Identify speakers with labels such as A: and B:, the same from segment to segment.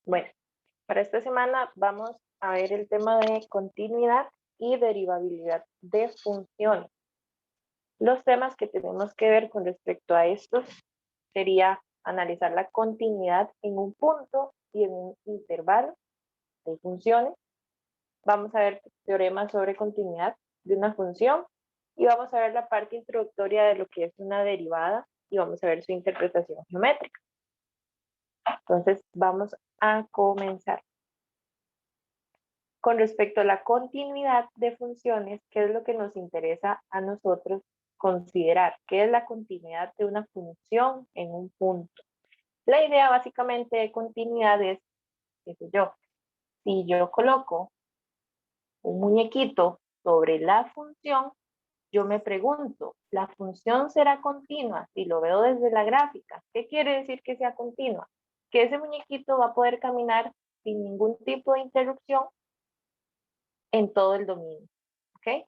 A: Bueno, para esta semana vamos a ver el tema de continuidad y derivabilidad de funciones. Los temas que tenemos que ver con respecto a estos sería analizar la continuidad en un punto y en un intervalo de funciones. Vamos a ver teoremas sobre continuidad de una función y vamos a ver la parte introductoria de lo que es una derivada y vamos a ver su interpretación geométrica. Entonces, vamos a comenzar. Con respecto a la continuidad de funciones, ¿qué es lo que nos interesa a nosotros considerar? ¿Qué es la continuidad de una función en un punto? La idea básicamente de continuidad es, qué sé yo, si yo coloco un muñequito sobre la función, yo me pregunto, ¿la función será continua? Si lo veo desde la gráfica, ¿qué quiere decir que sea continua? Que ese muñequito va a poder caminar sin ningún tipo de interrupción en todo el dominio, ¿ok?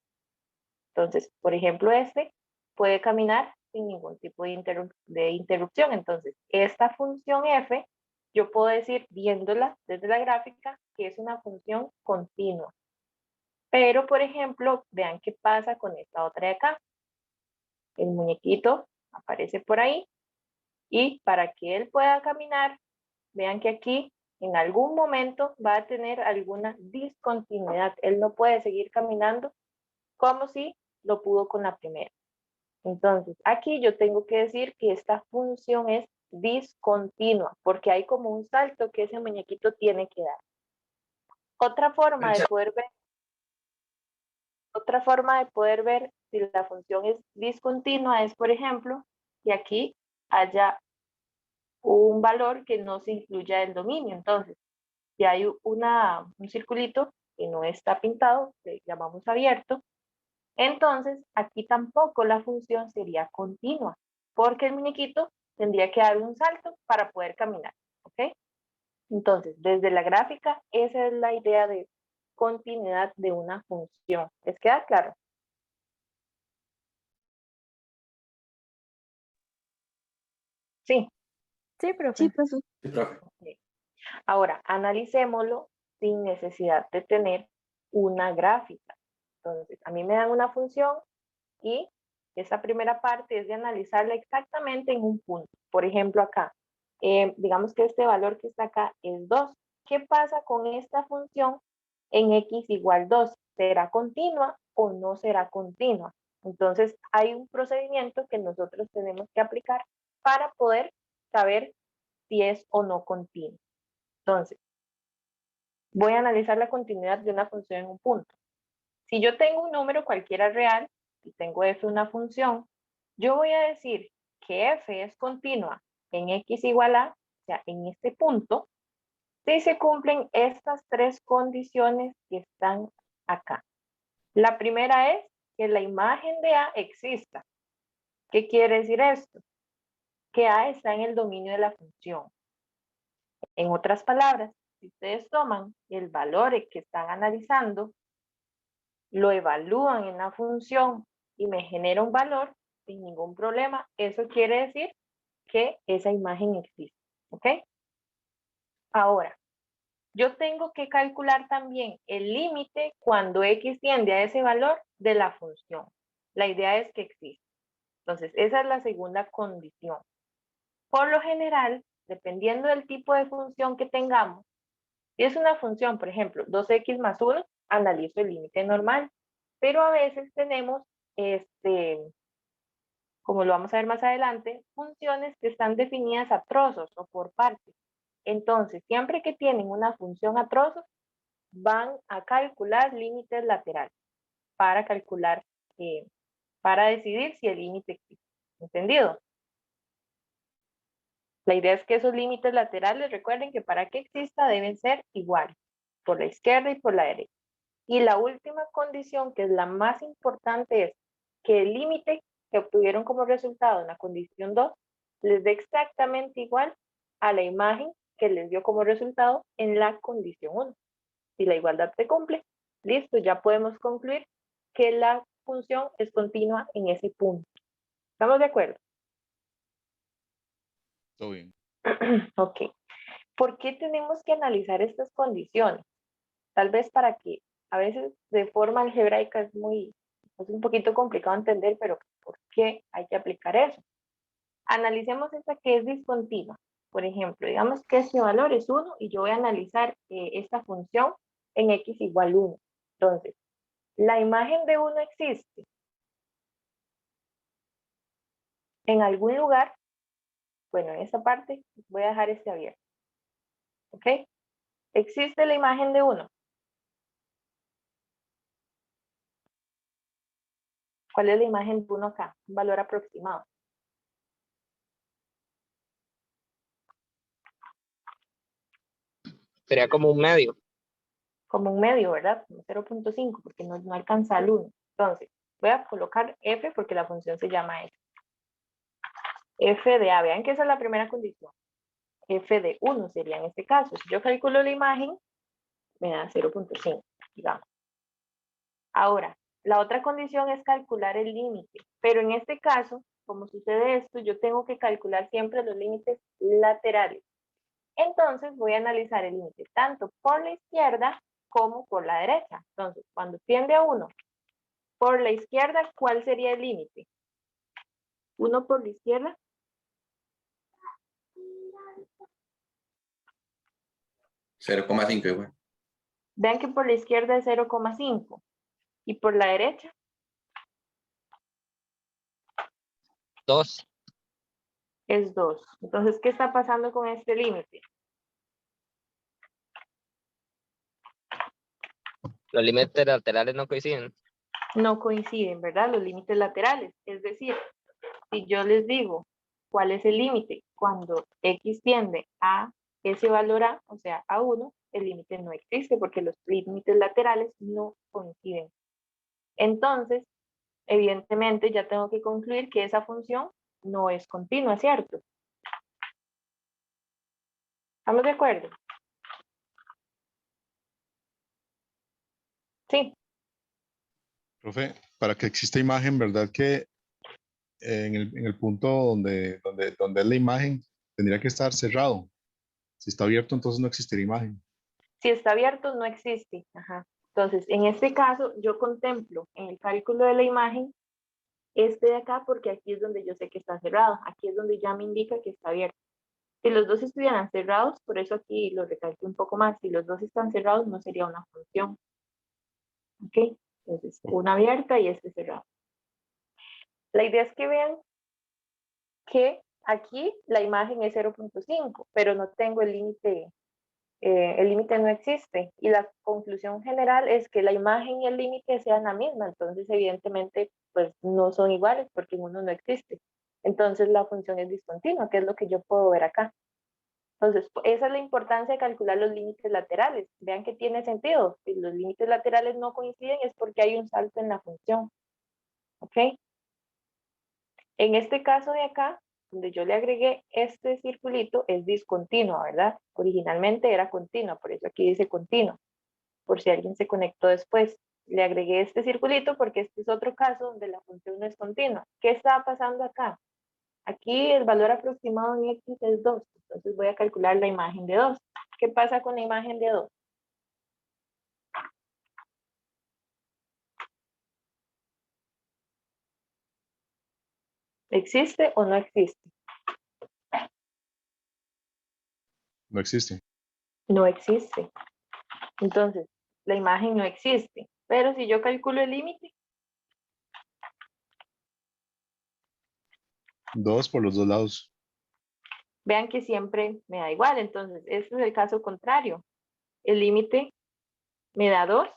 A: Entonces, por ejemplo, este puede caminar sin ningún tipo de interrupción. Entonces, esta función f, yo puedo decir, viéndola desde la gráfica, que es una función continua. Pero, por ejemplo, vean qué pasa con esta otra de acá. El muñequito aparece por ahí y para que él pueda caminar, vean que aquí en algún momento va a tener alguna discontinuidad. Él no puede seguir caminando como si lo pudo con la primera. Entonces, aquí yo tengo que decir que esta función es discontinua, porque hay como un salto que ese muñequito tiene que dar. Otra forma de poder ver, si la función es discontinua es, por ejemplo, que aquí haya un valor que no se incluya del dominio. Entonces, si hay un circulito que no está pintado, que llamamos abierto, entonces aquí tampoco la función sería continua, porque el muñequito tendría que dar un salto para poder caminar, ¿ok? Entonces, desde la gráfica, esa es la idea de continuidad de una función. ¿Les queda claro? Sí.
B: Sí,
C: Sí,
B: profe.
C: profe.
D: Sí, profe.
A: Ok. Ahora, analicémoslo sin necesidad de tener una gráfica. Entonces, a mí me dan una función y esa primera parte es de analizarla exactamente en un punto. Por ejemplo, acá, digamos que este valor que está acá es 2. ¿Qué pasa con esta función en x igual 2? ¿Será continua o no será continua? Entonces, hay un procedimiento que nosotros tenemos que aplicar para poder saber si es o no continua. Entonces, voy a analizar la continuidad de una función en un punto. Si yo tengo un número cualquiera real y tengo f una función, yo voy a decir que f es continua en x igual a, o sea, en este punto, si se cumplen estas tres condiciones que están acá. La primera es que la imagen de a exista. ¿Qué quiere decir esto? Que a está en el dominio de la función. En otras palabras, si ustedes toman el valor que están analizando, lo evalúan en la función y me genera un valor sin ningún problema, eso quiere decir que esa imagen existe, ¿ok? Ahora, yo tengo que calcular también el límite cuando x tiende a ese valor de la función. La idea es que existe. Entonces, esa es la segunda condición. Por lo general, dependiendo del tipo de función que tengamos, si es una función, por ejemplo, 2x más 1, analizo el límite normal. Pero a veces tenemos, como lo vamos a ver más adelante, funciones que están definidas a trozos o por partes. Entonces, siempre que tienen una función a trozos, van a calcular límites laterales para calcular, para decidir si el límite existe. ¿Entendido? La idea es que esos límites laterales, recuerden que para que exista deben ser iguales, por la izquierda y por la derecha. Y la última condición, que es la más importante, es que el límite que obtuvieron como resultado en la condición 2 les dé exactamente igual a la imagen que les dio como resultado en la condición 1. Si la igualdad se cumple, listo, ya podemos concluir que la función es continua en ese punto. ¿Estamos de acuerdo?
D: Todo bien.
A: Ok. ¿Por qué tenemos que analizar estas condiciones? Tal vez para que a veces de forma algebraica es un poquito complicado entender, pero ¿por qué hay que aplicar eso? Analicemos esta que es discontinua. Por ejemplo, digamos que este valor es 1 y yo voy a analizar esta función en x igual 1. Entonces, la imagen de 1 existe en algún lugar. Bueno, en esta parte voy a dejar este abierto. ¿Ok? ¿Existe la imagen de 1? ¿Cuál es la imagen de 1 acá? Un valor aproximado.
B: Sería como un medio.
A: Como un medio, ¿verdad? Como 0.5, porque no alcanza al 1. Entonces, voy a colocar f porque la función se llama f. F de a, vean que esa es la primera condición. F de 1 sería en este caso. Si yo calculo la imagen, me da 0.5, digamos. Ahora, la otra condición es calcular el límite, pero en este caso, como sucede esto, yo tengo que calcular siempre los límites laterales. Entonces voy a analizar el límite tanto por la izquierda como por la derecha. Entonces, cuando tiende a 1 por la izquierda, ¿cuál sería el límite? 1 por la izquierda.
C: 0,5 igual.
A: Vean que por la izquierda es 0,5 y por la derecha
B: 2.
A: es 2. Entonces, ¿qué está pasando con este límite?
B: Los límites laterales no coinciden.
A: No coinciden, ¿verdad? Los límites laterales. Es decir, si yo les digo cuál es el límite cuando x tiende a ese valor a, o sea, a 1, el límite no existe porque los límites laterales no coinciden. Entonces, evidentemente ya tengo que concluir que esa función no es continua, ¿cierto? ¿Estamos de acuerdo? Sí.
D: Profe, para que exista imagen, ¿verdad que en el punto donde es la imagen tendría que estar cerrado? Si está abierto, entonces no existiría imagen.
A: Si está abierto, no existe. Ajá. Entonces, en este caso, yo contemplo en el cálculo de la imagen este de acá porque aquí es donde yo sé que está cerrado. Aquí es donde ya me indica que está abierto. Si los dos estuvieran cerrados, por eso aquí lo recalco un poco más, si los dos están cerrados no sería una función. ¿Ok? Entonces, una abierta y este cerrado. La idea es que vean que aquí la imagen es 0.5, pero no tengo el límite no existe. Y la conclusión general es que la imagen y el límite sean la misma, entonces evidentemente pues no son iguales porque uno no existe. Entonces la función es discontinua, que es lo que yo puedo ver acá. Entonces, esa es la importancia de calcular los límites laterales. Vean que tiene sentido. Si los límites laterales no coinciden es porque hay un salto en la función. ¿Ok? En este caso de acá, donde yo le agregué este circulito, es discontinua, ¿verdad? Originalmente era continua, por eso aquí dice continua. Por si alguien se conectó después. Le agregué este circulito porque este es otro caso donde la función no es continua. ¿Qué está pasando acá? Aquí el valor aproximado en x es 2, entonces voy a calcular la imagen de 2. ¿Qué pasa con la imagen de 2? ¿Existe o no existe?
D: No existe.
A: No existe. Entonces, la imagen no existe. Pero si yo calculo el límite,
D: 2 por los dos lados.
A: vean que siempre me da igual. Entonces, este es el caso contrario. El límite me da 2,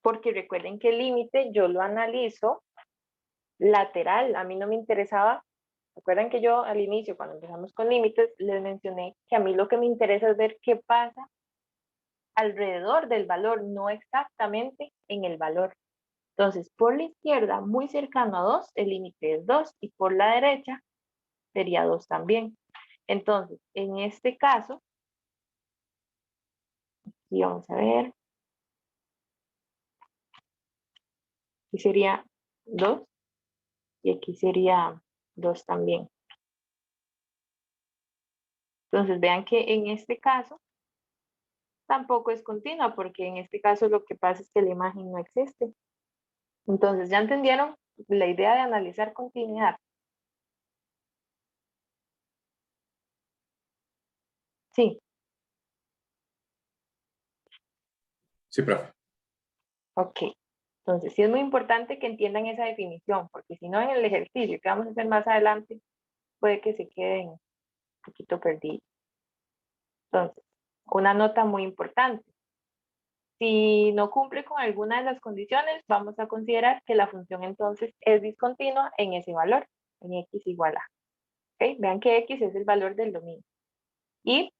A: porque recuerden que el límite yo lo analizo lateral. A mí no me interesaba. Recuerden que yo al inicio, cuando empezamos con límites, les mencioné que a mí lo que me interesa es ver qué pasa alrededor del valor, no exactamente en el valor. Entonces, por la izquierda, muy cercano a 2, el límite es 2, y por la derecha sería 2 también. Entonces, en este caso, y vamos a ver, aquí sería 2 y aquí sería 2 también. Entonces vean que en este caso tampoco es continua, porque en este caso lo que pasa es que la imagen no existe. Entonces, ¿ya entendieron la idea de analizar continuidad? Sí,
C: Sí, profe.
A: ok. Entonces, sí es muy importante que entiendan esa definición, porque si no en el ejercicio que vamos a hacer más adelante, puede que se queden un poquito perdidos. Entonces, una nota muy importante. Si no cumple con alguna de las condiciones, vamos a considerar que la función entonces es discontinua en ese valor, en x igual a. ¿Ok? Vean que x es el valor del dominio. Y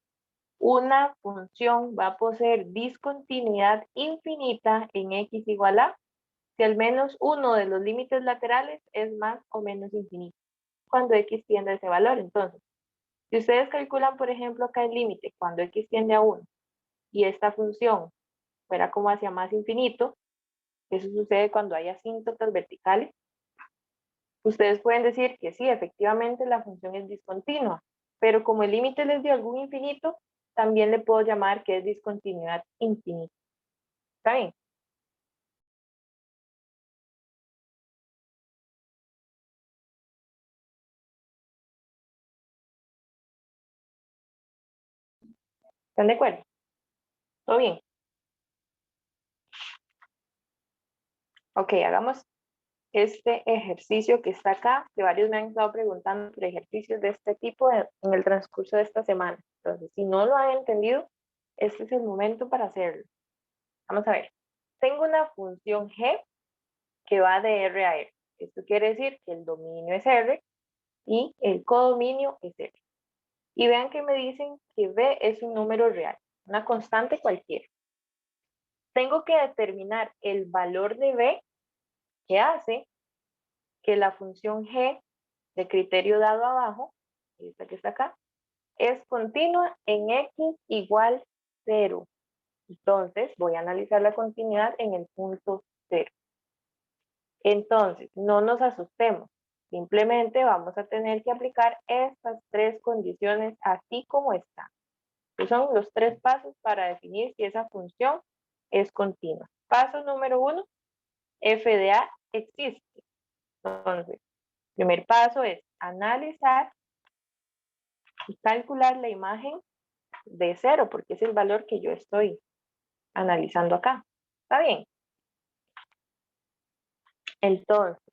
A: una función va a poseer discontinuidad infinita en x igual a si al menos uno de los límites laterales es más o menos infinito, cuando x tiende a ese valor. Entonces, si ustedes calculan, por ejemplo, acá el límite, cuando x tiende a 1, y esta función fuera como hacia más infinito, eso sucede cuando hay asíntotas verticales, ustedes pueden decir que sí, efectivamente la función es discontinua, pero como el límite les dio algún infinito, también le puedo llamar que es discontinuidad infinita. ¿Está bien? ¿Están de acuerdo? ¿Todo bien? Ok, hagamos este ejercicio que está acá, que varios me han estado preguntando por ejercicios de este tipo en el transcurso de esta semana. Entonces, si no lo han entendido, este es el momento para hacerlo. Vamos a ver. Tengo una función g que va de R a R. Esto quiere decir que el dominio es R y el codominio es R. Y vean que me dicen que B es un número real, una constante cualquiera. Tengo que determinar el valor de B que hace que la función g de criterio dado abajo, esta que está acá, es continua en x igual 0. Entonces, voy a analizar la continuidad en el punto 0. Entonces, no nos asustemos. Simplemente vamos a tener que aplicar estas tres condiciones así como están. Que son los tres pasos para definir si esa función es continua. Paso número 1, f de a existe. Entonces, primer paso es analizar y calcular la imagen de 0, porque es el valor que yo estoy analizando acá. ¿Está bien? Entonces,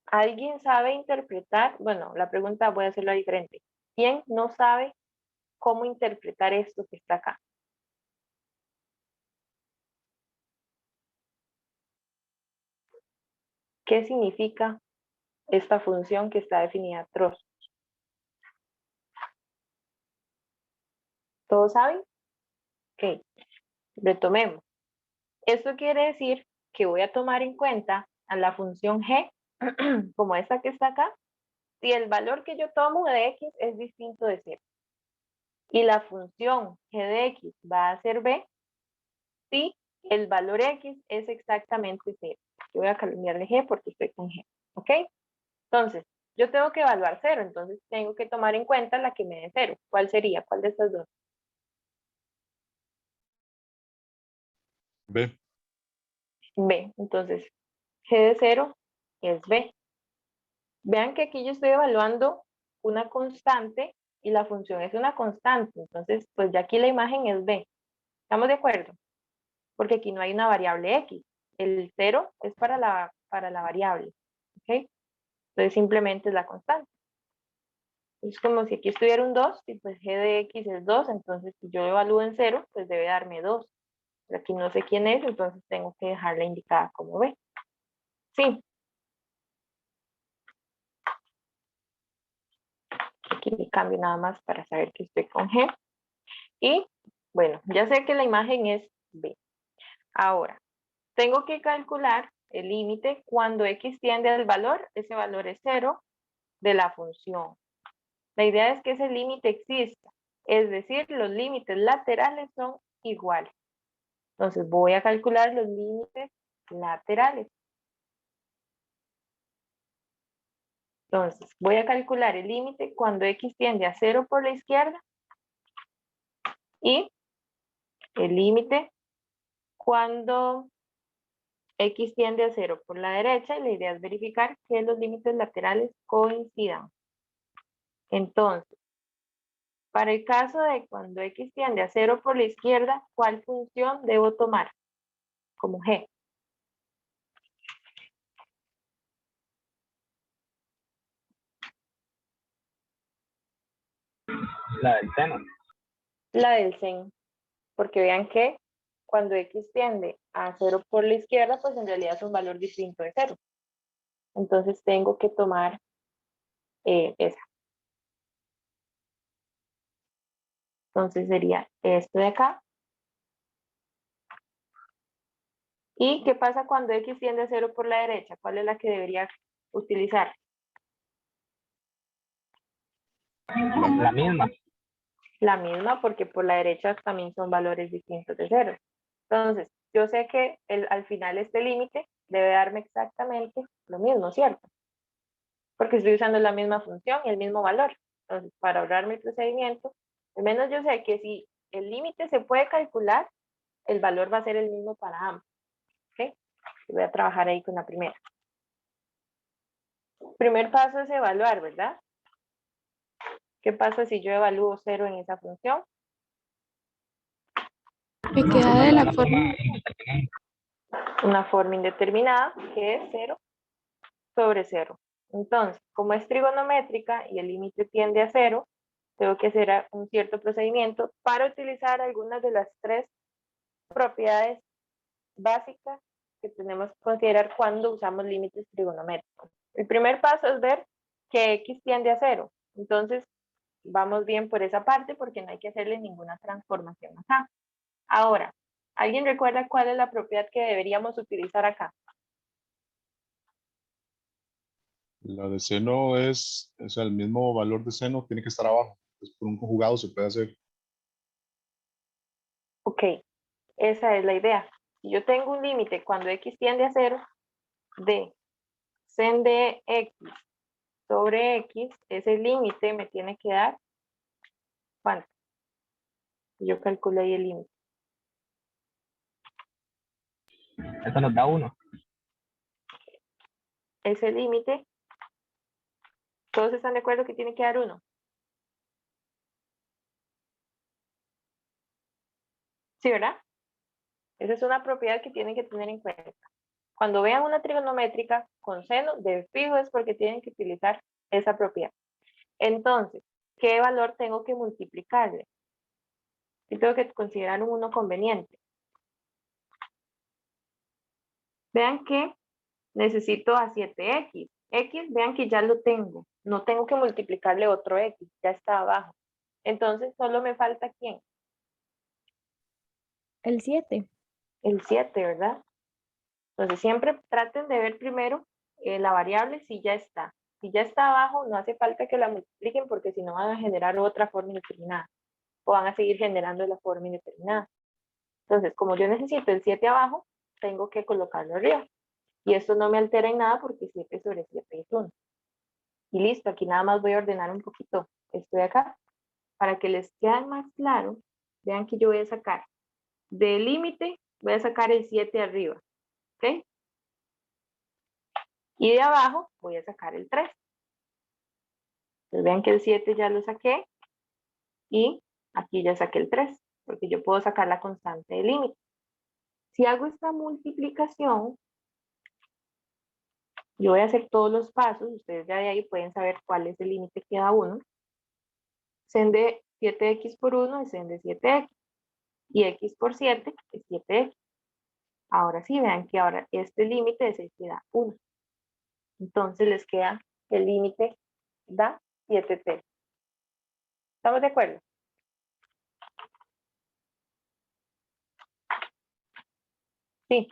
A: ¿alguien sabe interpretar? Bueno, la pregunta voy a hacerla diferente. ¿Quién no sabe cómo interpretar esto que está acá? ¿Qué significa esta función que está definida trozos? ¿Todos saben? Ok, retomemos. Esto quiere decir que voy a tomar en cuenta a la función g, como esta que está acá, si el valor que yo tomo de x es distinto de 0. Y la función g de x va a ser b si el valor x es exactamente 0. Yo voy a cambiarle g porque estoy con g. ¿Ok? Entonces, yo tengo que evaluar 0, entonces tengo que tomar en cuenta la que me dé 0. ¿Cuál sería? ¿Cuál de estas dos?
D: B.
A: B. Entonces, g de 0 es b. Vean que aquí yo estoy evaluando una constante y la función es una constante. Entonces, pues ya aquí la imagen es b. ¿Estamos de acuerdo? Porque aquí no hay una variable x. El 0 es para la variable. ¿Ok? Entonces simplemente es la constante. Es como si aquí estuviera un 2 y pues g de x es 2, entonces si yo evalúo en 0, pues debe darme 2. Pero aquí no sé quién es, entonces tengo que dejarla indicada como b. Sí. Aquí le cambio nada más para saber que estoy con g. Y bueno, ya sé que la imagen es b. Ahora, tengo que calcular el límite cuando x tiende al valor, ese valor es 0, de la función. La idea es que ese límite exista, es decir, los límites laterales son iguales. Entonces voy a calcular los límites laterales. Entonces, voy a calcular el límite cuando x tiende a 0 por la izquierda y el límite cuando x tiende a 0 por la derecha, y la idea es verificar que los límites laterales coincidan. Entonces, para el caso de cuando x tiende a 0 por la izquierda, ¿cuál función debo tomar? Como g.
B: La del seno.
A: La del seno. Porque vean que cuando x tiende a 0 por la izquierda, pues en realidad es un valor distinto de 0. Entonces tengo que tomar esa. Entonces sería esto de acá. ¿Y qué pasa cuando x tiende a 0 por la derecha? ¿Cuál es la que debería utilizar?
B: La misma.
A: La misma, porque por la derecha también son valores distintos de 0. Entonces, yo sé que al final este límite debe darme exactamente lo mismo, ¿cierto? Porque estoy usando la misma función y el mismo valor. Entonces, para ahorrarme el procedimiento, al menos yo sé que si el límite se puede calcular, el valor va a ser el mismo para ambos. ¿Ok? Voy a trabajar ahí con la primera. Primer paso es evaluar, ¿verdad? ¿Qué pasa si yo evalúo 0 en esa función?
E: Me queda de la forma.
A: Una forma indeterminada que es 0 sobre 0. Entonces, como es trigonométrica y el límite tiende a 0, tengo que hacer un cierto procedimiento para utilizar algunas de las 3 propiedades básicas que tenemos que considerar cuando usamos límites trigonométricos. El primer paso es ver que x tiende a 0. Entonces, vamos bien por esa parte porque no hay que hacerle ninguna transformación acá. Ahora, ¿alguien recuerda cuál es la propiedad que deberíamos utilizar acá?
D: La de seno es, o sea, el mismo valor de seno tiene que estar abajo. Pues por un conjugado se puede hacer.
A: Ok, esa es la idea. Si yo tengo un límite cuando x tiende a 0 de sen de x sobre x, ese límite me tiene que dar, ¿cuánto? Yo calculo ahí el límite.
B: Eso nos da 1.
A: Ese límite, ¿todos están de acuerdo que tiene que dar 1? ¿Sí, verdad? Esa es una propiedad que tienen que tener en cuenta. Cuando vean una trigonométrica con seno, de fijo es porque tienen que utilizar esa propiedad. Entonces, ¿qué valor tengo que multiplicarle? Y tengo que considerar un 1 conveniente. Vean que necesito a 7x. X, vean que ya lo tengo. No tengo que multiplicarle otro x, ya está abajo. Entonces, solo me falta ¿quién?
E: El 7.
A: El 7, ¿verdad? Entonces, siempre traten de ver primero la variable si ya está. Si ya está abajo, no hace falta que la multipliquen porque si no van a generar otra forma indeterminada. O van a seguir generando la forma indeterminada. Entonces, como yo necesito el 7 abajo, tengo que colocarlo arriba. Y esto no me altera en nada porque 7 sobre 7 es 1. Y listo, aquí nada más voy a ordenar un poquito esto de acá. Para que les quede más claro, vean que yo voy a sacar del límite, voy a sacar el 7 arriba. ¿Ok? Y de abajo voy a sacar el 3. Entonces vean que el 7 ya lo saqué y aquí ya saqué el 3, porque yo puedo sacar la constante del límite. Si hago esta multiplicación, yo voy a hacer todos los pasos, ustedes ya de ahí pueden saber cuál es el límite que da uno. Sen de 7x por 1 es sen de 7x, y x por 7 es 7x. Ahora sí, vean que ahora este límite es el que da 1. Entonces les queda el límite da 7t. ¿Estamos de acuerdo? Sí.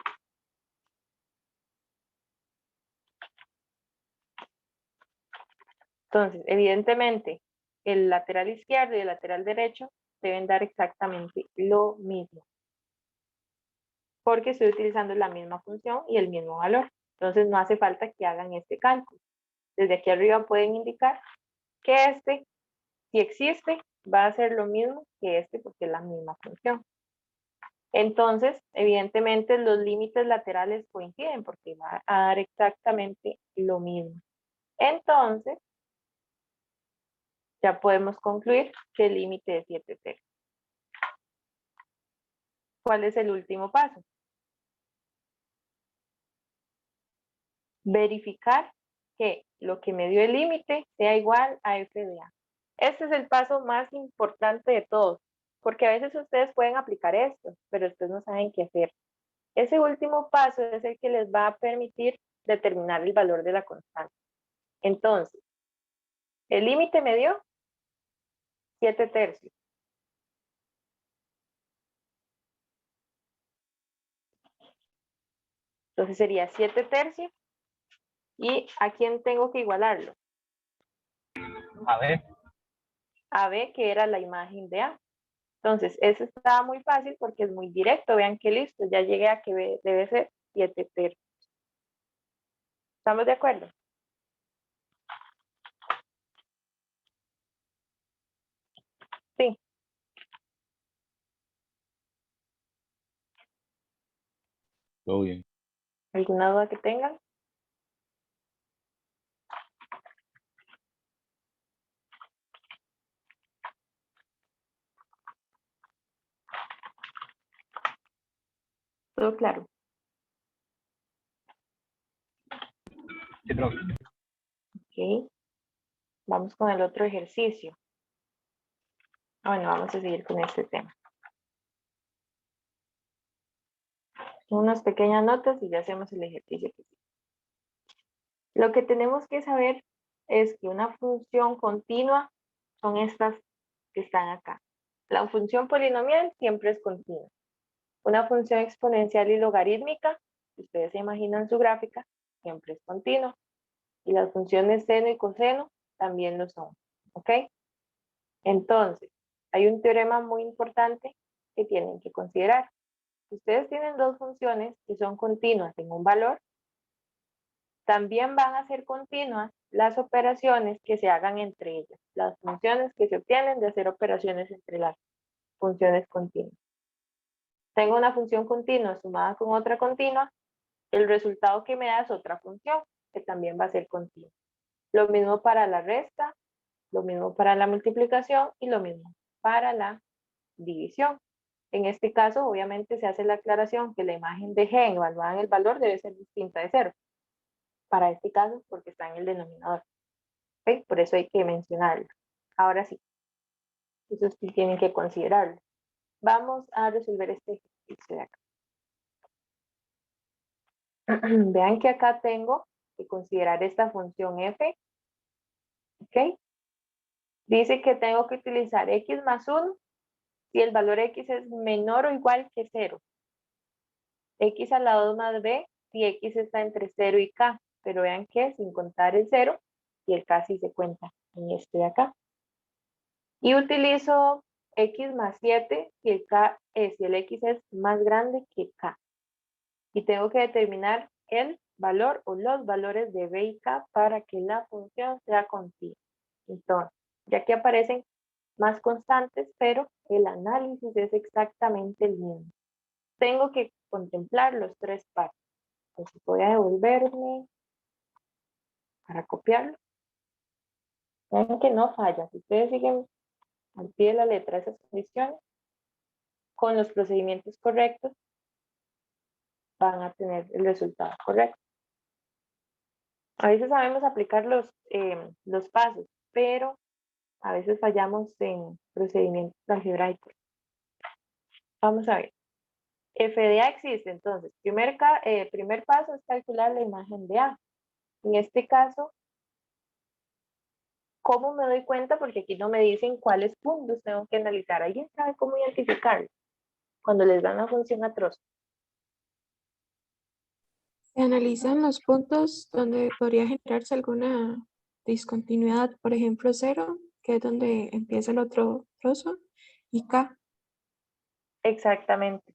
A: Entonces, evidentemente, el lateral izquierdo y el lateral derecho deben dar exactamente lo mismo. Porque estoy utilizando la misma función y el mismo valor. Entonces, no hace falta que hagan este cálculo. desde aquí arriba pueden indicar que este, si existe, va a ser lo mismo que este porque es la misma función. Entonces, evidentemente los límites laterales coinciden porque va a dar exactamente lo mismo. Entonces, ya podemos concluir que el límite es 7 tercios. ¿Cuál es el último paso? Verificar que lo que me dio el límite sea igual a f de a. Este es el paso más importante de todos, porque a veces ustedes pueden aplicar esto, pero ustedes no saben qué hacer. Ese último paso es el que les va a permitir determinar el valor de la constante. Entonces, el límite me dio 7 tercios. Entonces sería 7 tercios. ¿Y a quién tengo que igualarlo?
B: A ver,
A: A B, que era la imagen de A. Entonces, eso está muy fácil porque es muy directo. Vean que listo, ya llegué a que B debe ser 7 tercios. ¿Estamos de acuerdo? Sí.
D: Todo bien.
A: ¿Alguna duda que tengan? Todo claro.
B: sí, profe.
A: Ok. Vamos con el otro ejercicio. Bueno, vamos a seguir con este tema. Unas pequeñas notas y ya hacemos el ejercicio. Lo que tenemos que saber es que una función continua son estas que están acá. La función polinomial siempre es continua. Una función exponencial y logarítmica, si ustedes se imaginan su gráfica, siempre es continua. Y las funciones seno y coseno también lo son. ¿Ok? Entonces, hay un teorema muy importante que tienen que considerar. Si ustedes tienen dos funciones que son continuas en un valor, también van a ser continuas las operaciones que se hagan entre ellas, las funciones que se obtienen de hacer operaciones entre las funciones continuas. Tengo una función continua sumada con otra continua, el resultado que me da es otra función que también va a ser continua. Lo mismo para la resta, lo mismo para la multiplicación y lo mismo para la división. En este caso, obviamente, se hace la aclaración que la imagen de g evaluada en el valor debe ser distinta de 0. Para este caso, porque está en el denominador. ¿Okay? Por eso hay que mencionarlo. Ahora sí, eso sí tienen que considerarlo. Vamos a resolver este ejercicio de acá. Vean que acá tengo que considerar esta función f. ¿Ok? Dice que tengo que utilizar x más 1 si el valor x es menor o igual que 0. X a la 2 más b si x está entre 0 y k. Pero vean que sin contar el 0 y el k sí se cuenta en este de acá. Y utilizo x más 7 si el x es más grande que k. Y tengo que determinar el valor o los valores de b y k para que la función sea continua. Entonces, ya que aparecen más constantes, pero el análisis es exactamente el mismo. Tengo que contemplar los tres pasos. Entonces voy a devolverme para copiarlo. Ven que no falla. Si ustedes siguen al pie de la letra esas condiciones, con los procedimientos correctos, van a tener el resultado correcto. A veces sabemos aplicar los pasos, pero a veces fallamos en procedimientos algebraicos. Vamos a ver. F de A existe, entonces, primer paso es calcular la imagen de A. En este caso, ¿cómo me doy cuenta? Porque aquí no me dicen cuáles puntos tengo que analizar. ¿Alguien sabe cómo identificarlo? Cuando les dan la función atroz.
E: Se analizan los puntos donde podría generarse alguna discontinuidad, por ejemplo, 0, que es donde empieza el otro trozo, y K.
A: Exactamente.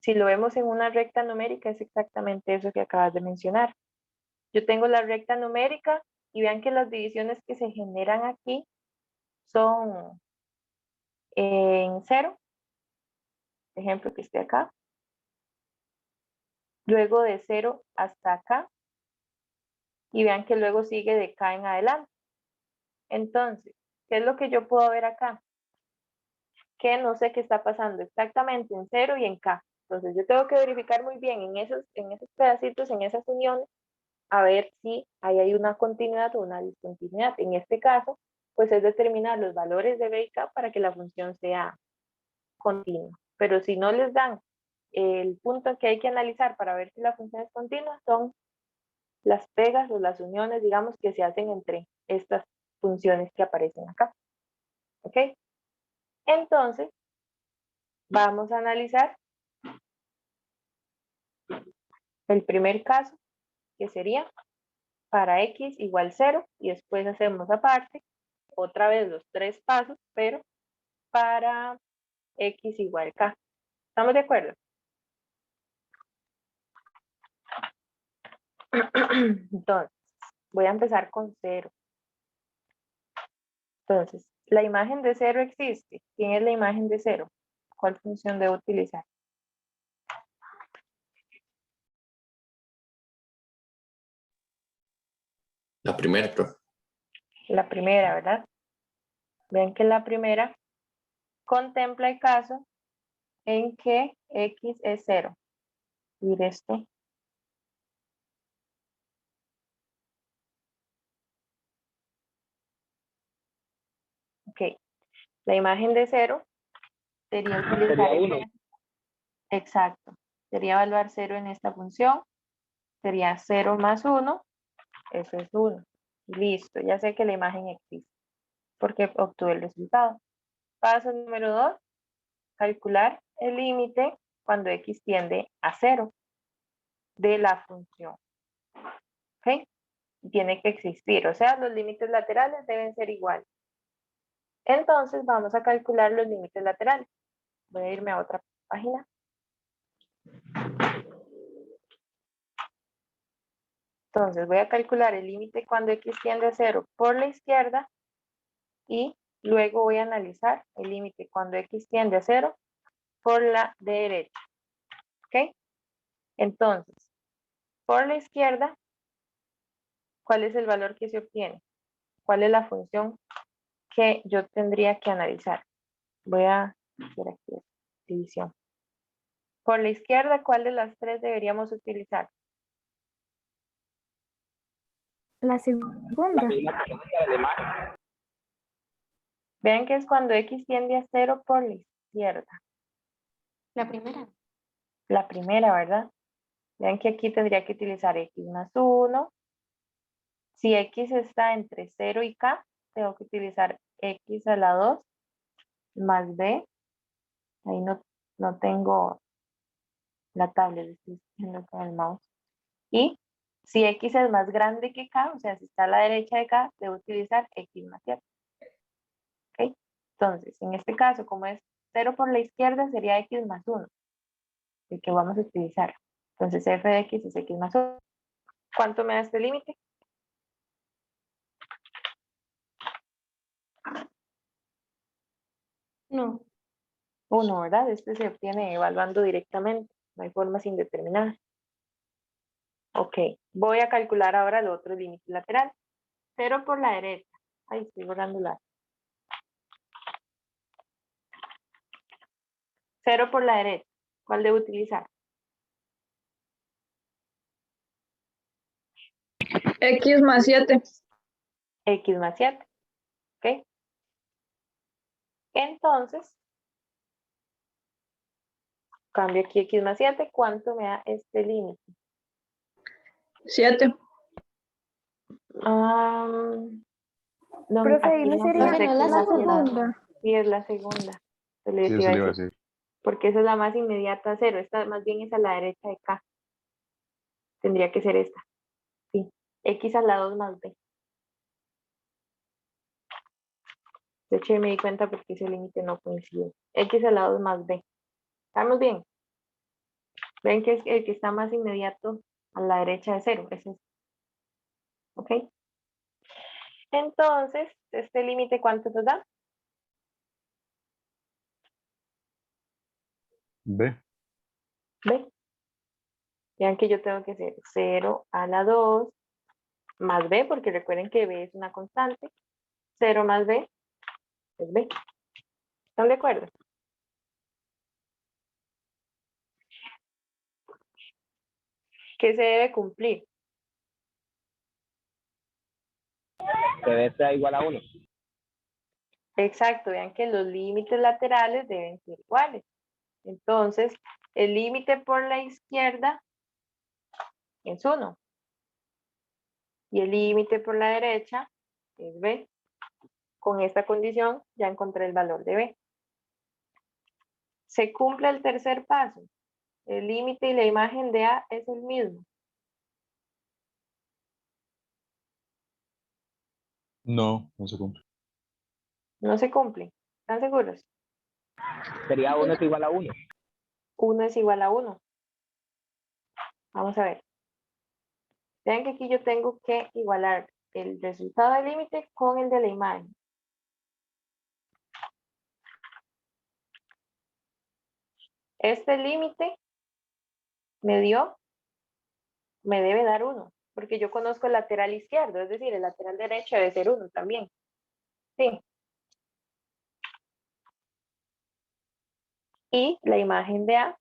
A: Si lo vemos en una recta numérica, es exactamente eso que acabas de mencionar. Yo tengo la recta numérica y vean que las divisiones que se generan aquí son en 0, ejemplo que esté acá, luego de 0 hasta acá, y vean que luego sigue de acá en adelante. Entonces, ¿qué es lo que yo puedo ver acá? Que no sé qué está pasando exactamente en 0 y en K. Entonces yo tengo que verificar muy bien en esos pedacitos, en esas uniones, a ver si ahí hay una continuidad o una discontinuidad. En este caso, pues es determinar los valores de B y K para que la función sea continua. Pero si no les dan el punto que hay que analizar para ver si la función es continua, son las pegas o las uniones, digamos, que se hacen entre estas funciones que aparecen acá. ¿Ok? Entonces, vamos a analizar el primer caso, que sería para x igual 0, y después hacemos aparte, otra vez los 3 pasos, pero para x igual k. ¿Estamos de acuerdo? Entonces, voy a empezar con 0. Entonces, la imagen de 0 existe. ¿Quién es la imagen de 0? ¿Cuál función debo utilizar?
C: La primera, profe.
A: La primera, ¿verdad? Vean que la primera contempla el caso en que x es 0. Y esto. Ok. La imagen de 0 sería utilizar
B: Sería 1.
A: Exacto. Sería evaluar 0 en esta función. Sería 0 más 1. Eso es 1. Listo. Ya sé que la imagen existe. Porque obtuve el resultado. Paso número 2. Calcular el límite cuando x tiende a 0 de la función. ¿Ok? Tiene que existir. O sea, los límites laterales deben ser iguales. Entonces vamos a calcular los límites laterales. Voy a irme a otra página. Entonces voy a calcular el límite cuando x tiende a 0 por la izquierda y luego voy a analizar el límite cuando x tiende a 0 por la derecha. ¿Ok? Entonces, por la izquierda, ¿cuál es el valor que se obtiene? ¿Cuál es la función que yo tendría que analizar? Voy a hacer aquí división. Por la izquierda, ¿cuál de las tres deberíamos utilizar?
F: La
B: La
F: segunda.
B: misma pregunta de la imagen.
A: Vean que es cuando x tiende a 0 por la izquierda.
E: La primera.
A: La primera, ¿verdad? Vean que aquí tendría que utilizar x más 1. Si x está entre 0 y k, tengo que utilizar x a la 2 más b. Ahí no tengo la tabla, lo estoy haciendo con el mouse. Y si x es más grande que k, o sea, si está a la derecha de k, debo utilizar x más 7. ¿Ok? Entonces, en este caso, como es 0 por la izquierda, sería x más 1, el que vamos a utilizar. Entonces, f de x es x más 1. ¿Cuánto me da este límite?
E: No.
A: 1, ¿verdad? Este se obtiene evaluando directamente, no hay formas indeterminadas. Ok, voy a calcular ahora el otro límite lateral. 0 por la derecha. Ay, estoy borrando la. 0 por la derecha. ¿Cuál debo utilizar?
F: X más 7.
A: X más 7. ¿Ok? Entonces, cambio aquí X más 7. ¿Cuánto me da este límite?
F: 7.
A: No,
F: Profe,
A: aquí
F: ¿y no
A: no
F: sería
A: dice
E: no la
A: X más 7.
E: segunda?
A: Sí, es la segunda. Se les
D: Sí,
A: iba
D: eso
A: a
D: le iba a
A: decir.
D: decir.
A: Porque esa es la más inmediata a 0. Esta más bien es a la derecha de K. Tendría que ser esta. Sí. X a la 2 más B. De hecho, me di cuenta porque ese límite no coincide. X a la 2 más B. ¿Estamos bien? Ven que es el que está más inmediato a la derecha de 0. Ese es. ¿Ok? Entonces, este límite, ¿cuánto nos da?
D: B.
A: B. Vean que yo tengo que hacer 0 a la 2 más B, porque recuerden que B es una constante. 0 más B es B. ¿Están de acuerdo? ¿Qué se debe cumplir?
B: Que B sea igual a 1.
A: Exacto, vean que los límites laterales deben ser iguales. Entonces, el límite por la izquierda es 1. Y el límite por la derecha es B. Con esta condición ya encontré el valor de B. Se cumple el tercer paso. El límite y la imagen de A es el mismo.
D: No, no se cumple.
A: No se cumple. ¿Están seguros?
B: Sería 1 es igual a 1.
A: 1 es igual a 1. Vamos a ver. Vean que aquí yo tengo que igualar el resultado del límite con el de la imagen. Este límite me debe dar 1, porque yo conozco el lateral izquierdo, es decir, el lateral derecho debe ser 1 también. Sí. Y la imagen de A,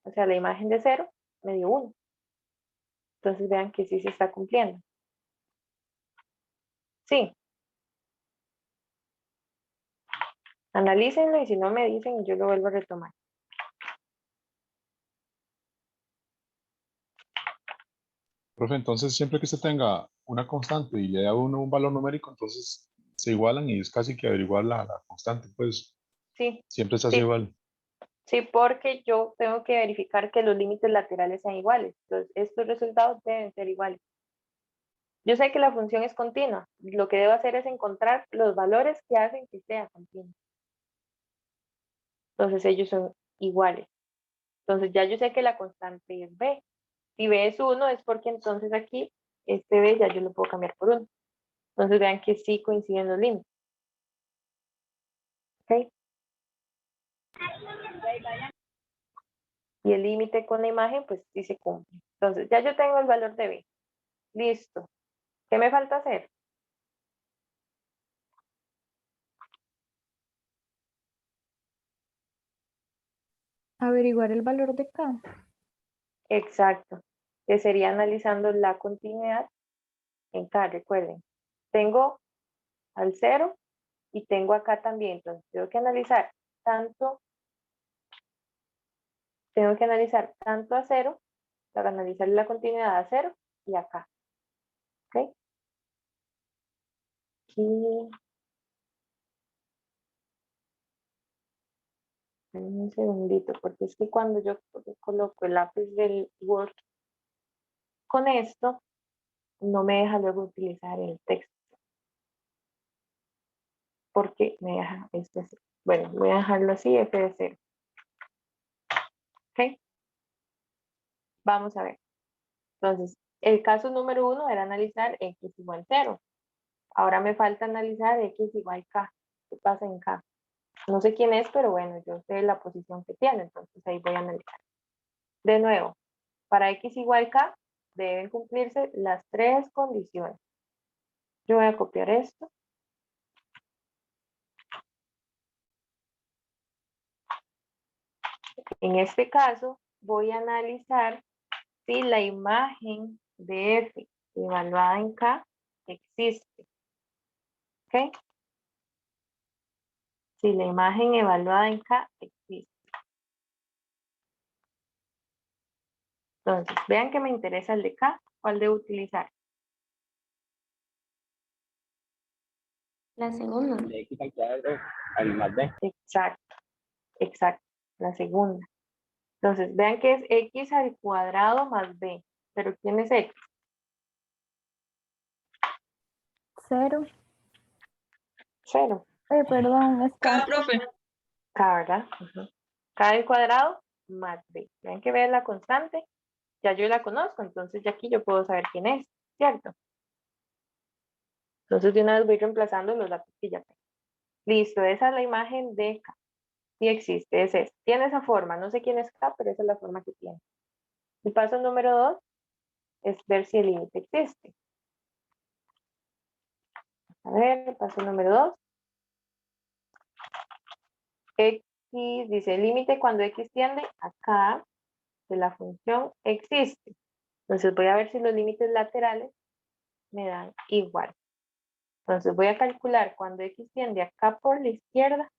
A: o sea, la imagen de 0, me dio 1. Entonces vean que sí se está cumpliendo. Sí. Analícenlo y si no me dicen, yo lo vuelvo a retomar.
D: Profe, entonces siempre que usted tenga una constante y le da uno un valor numérico, entonces se igualan y es casi que averiguar la constante, pues
A: Sí,
D: siempre se hace
A: sí,
D: igual.
A: sí, porque yo tengo que verificar que los límites laterales sean iguales. Entonces, estos resultados deben ser iguales. Yo sé que la función es continua. Lo que debo hacer es encontrar los valores que hacen que sea continua. Entonces, ellos son iguales. Entonces, ya yo sé que la constante es B. Si B es 1, es porque entonces aquí, este B ya yo lo puedo cambiar por 1. Entonces, vean que sí coinciden los límites. ¿Ok? Y el límite con la imagen, pues sí se cumple. Entonces, ya yo tengo el valor de B. Listo. ¿Qué me falta hacer?
F: Averiguar el valor de K.
A: Exacto. Que sería analizando la continuidad en K, recuerden. Tengo al 0 y tengo acá también. Entonces, tengo que analizar tanto a 0 para analizar la continuidad a 0 y acá. ¿Ok? Aquí. Un segundito, porque es que cuando yo coloco el lápiz del Word con esto, no me deja luego utilizar el texto. Porque me deja esto así. Bueno, voy a dejarlo así, F de 0. ¿Ok? Vamos a ver. Entonces, el caso número 1 era analizar X igual 0. Ahora me falta analizar X igual K. ¿Qué pasa en K? No sé quién es, pero bueno, yo sé la posición que tiene, entonces ahí voy a analizar. De nuevo, para X igual K deben cumplirse las 3 condiciones. Yo voy a copiar esto. En este caso, voy a analizar si la imagen de F evaluada en K existe. ¿Ok? Si la imagen evaluada en K existe. Entonces, vean que me interesa el de K. ¿Cuál debo utilizar?
E: La segunda.
B: De X al cuadrado al más B.
A: Exacto, exacto. La segunda. Entonces, vean que es X al cuadrado más B. ¿Pero quién es X?
F: 0.
A: 0.
F: Perdón, es K.
G: profe.
A: K, ¿verdad? Ujú. K al cuadrado más B. Vean que B es la constante. Ya yo la conozco, entonces ya aquí yo puedo saber quién es, ¿cierto? Entonces de una vez voy reemplazando los datos que ya tengo. Listo, esa es la imagen de K. Sí existe, es esta. Tiene esa forma, no sé quién es K, pero esa es la forma que tiene. El paso número 2 es ver si el límite existe. A ver, el paso número 2. X dice límite cuando X tiende a K de la función existe. Entonces voy a ver si los límites laterales me dan igual. Entonces voy a calcular cuando X tiende a K por la izquierda.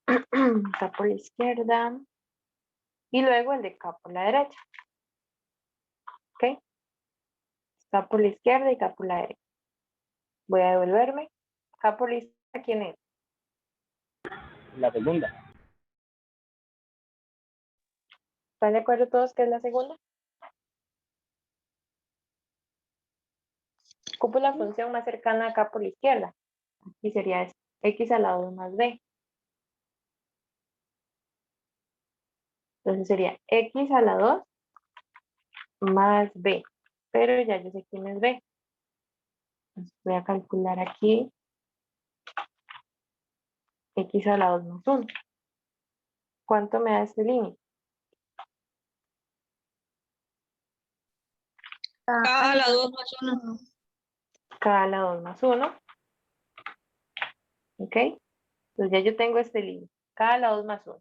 A: K por la izquierda. Y luego el de K por la derecha. ¿Ok? K por la izquierda y K por la derecha. Voy a devolverme. K por la izquierda, ¿quién es?
B: La segunda.
A: ¿Están de acuerdo todos que es la segunda? Ocupo la función más cercana a K por la izquierda. Aquí sería esto. X a la 2 más B. Entonces sería X a la 2 más B. Pero ya yo sé quién es B. Entonces voy a calcular aquí X a la 2 más 1. ¿Cuánto me da este límite?
F: K
G: A la 2 más 1.
A: K a la 2 más 1. ¿Ok? Entonces ya yo tengo este límite. K a la 2 más 1.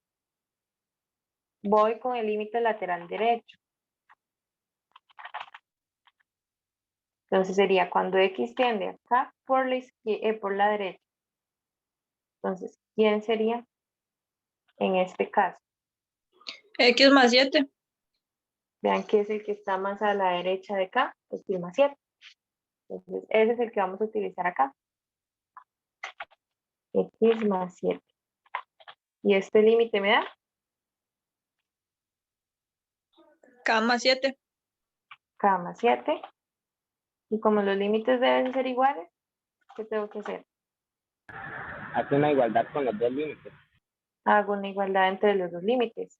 A: Voy con el límite lateral derecho. Entonces sería cuando X tiende a K por la derecha. Entonces, ¿quién sería en este caso?
G: X más 7.
A: Vean que es el que está más a la derecha de K, X más 7. Entonces, ese es el que vamos a utilizar acá. X más 7. Y este límite me da
G: K más 7.
A: K más 7. Y como los límites deben ser iguales, ¿qué tengo que hacer?
B: Hace una igualdad con los dos límites.
A: Hago una igualdad entre los dos límites.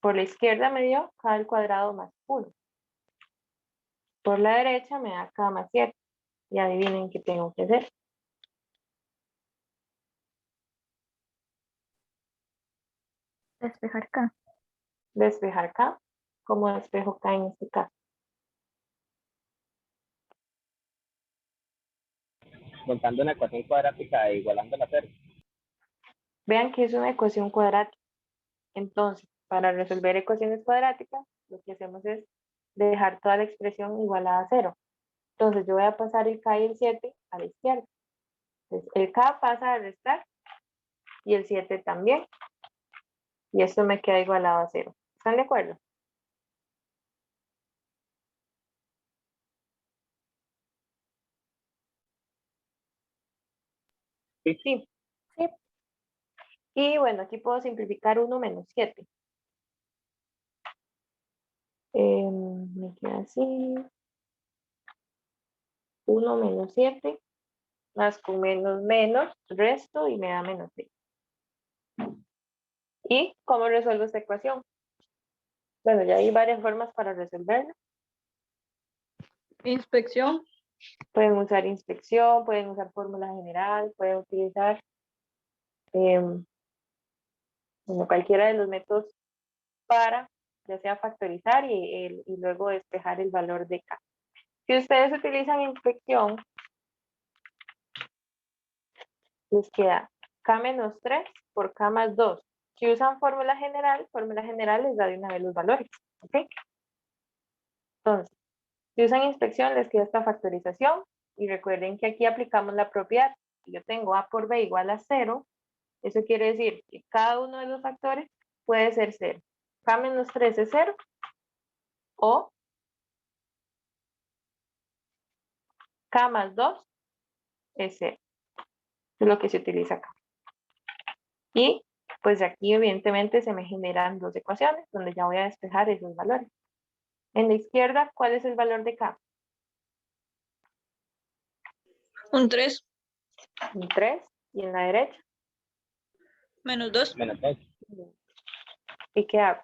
A: Por la izquierda me dio K al cuadrado más 1. Por la derecha me da K más 7. Y adivinen qué tengo que hacer.
F: despejar K.
A: Despejar K. ¿Cómo despejo K en este caso?
B: Montando una ecuación cuadrática e igualándola a cero.
A: Vean que es una ecuación cuadrática. Entonces, para resolver ecuaciones cuadráticas, lo que hacemos es dejar toda la expresión igualada a 0. Entonces, yo voy a pasar el K y el 7 a la izquierda. Entonces, el K pasa a restar y el 7 también. Y esto me queda igualado a 0. ¿Están de acuerdo?
B: Sí.
A: Sí.
F: Sí.
A: Y bueno, aquí puedo simplificar 1 menos 7. Me queda así. 1 menos 7. Más con menos, menos, resto y me da menos 6. ¿Y cómo resuelvo esta ecuación? Bueno, ya hay varias formas para resolverla.
G: Inspección.
A: Pueden usar inspección, pueden usar fórmula general, pueden utilizar bueno, cualquiera de los métodos para ya sea factorizar y luego despejar el valor de K. Si ustedes utilizan inspección, les queda K menos 3 por K más 2. Si usan fórmula general les da de una vez los valores. ¿Ok? Entonces, si usan inspección, les queda esta factorización. Y recuerden que aquí aplicamos la propiedad. Si yo tengo A por B igual a 0, eso quiere decir que cada uno de los factores puede ser 0. K menos 3 es 0 o K más 2 es 0. Es lo que se utiliza acá. Y pues aquí evidentemente se me generan dos ecuaciones donde ya voy a despejar esos valores. En la izquierda, ¿cuál es el valor de K?
G: Un 3.
A: Un 3. Y en la derecha,
G: Menos 2.
B: Menos 2.
A: ¿y qué hago?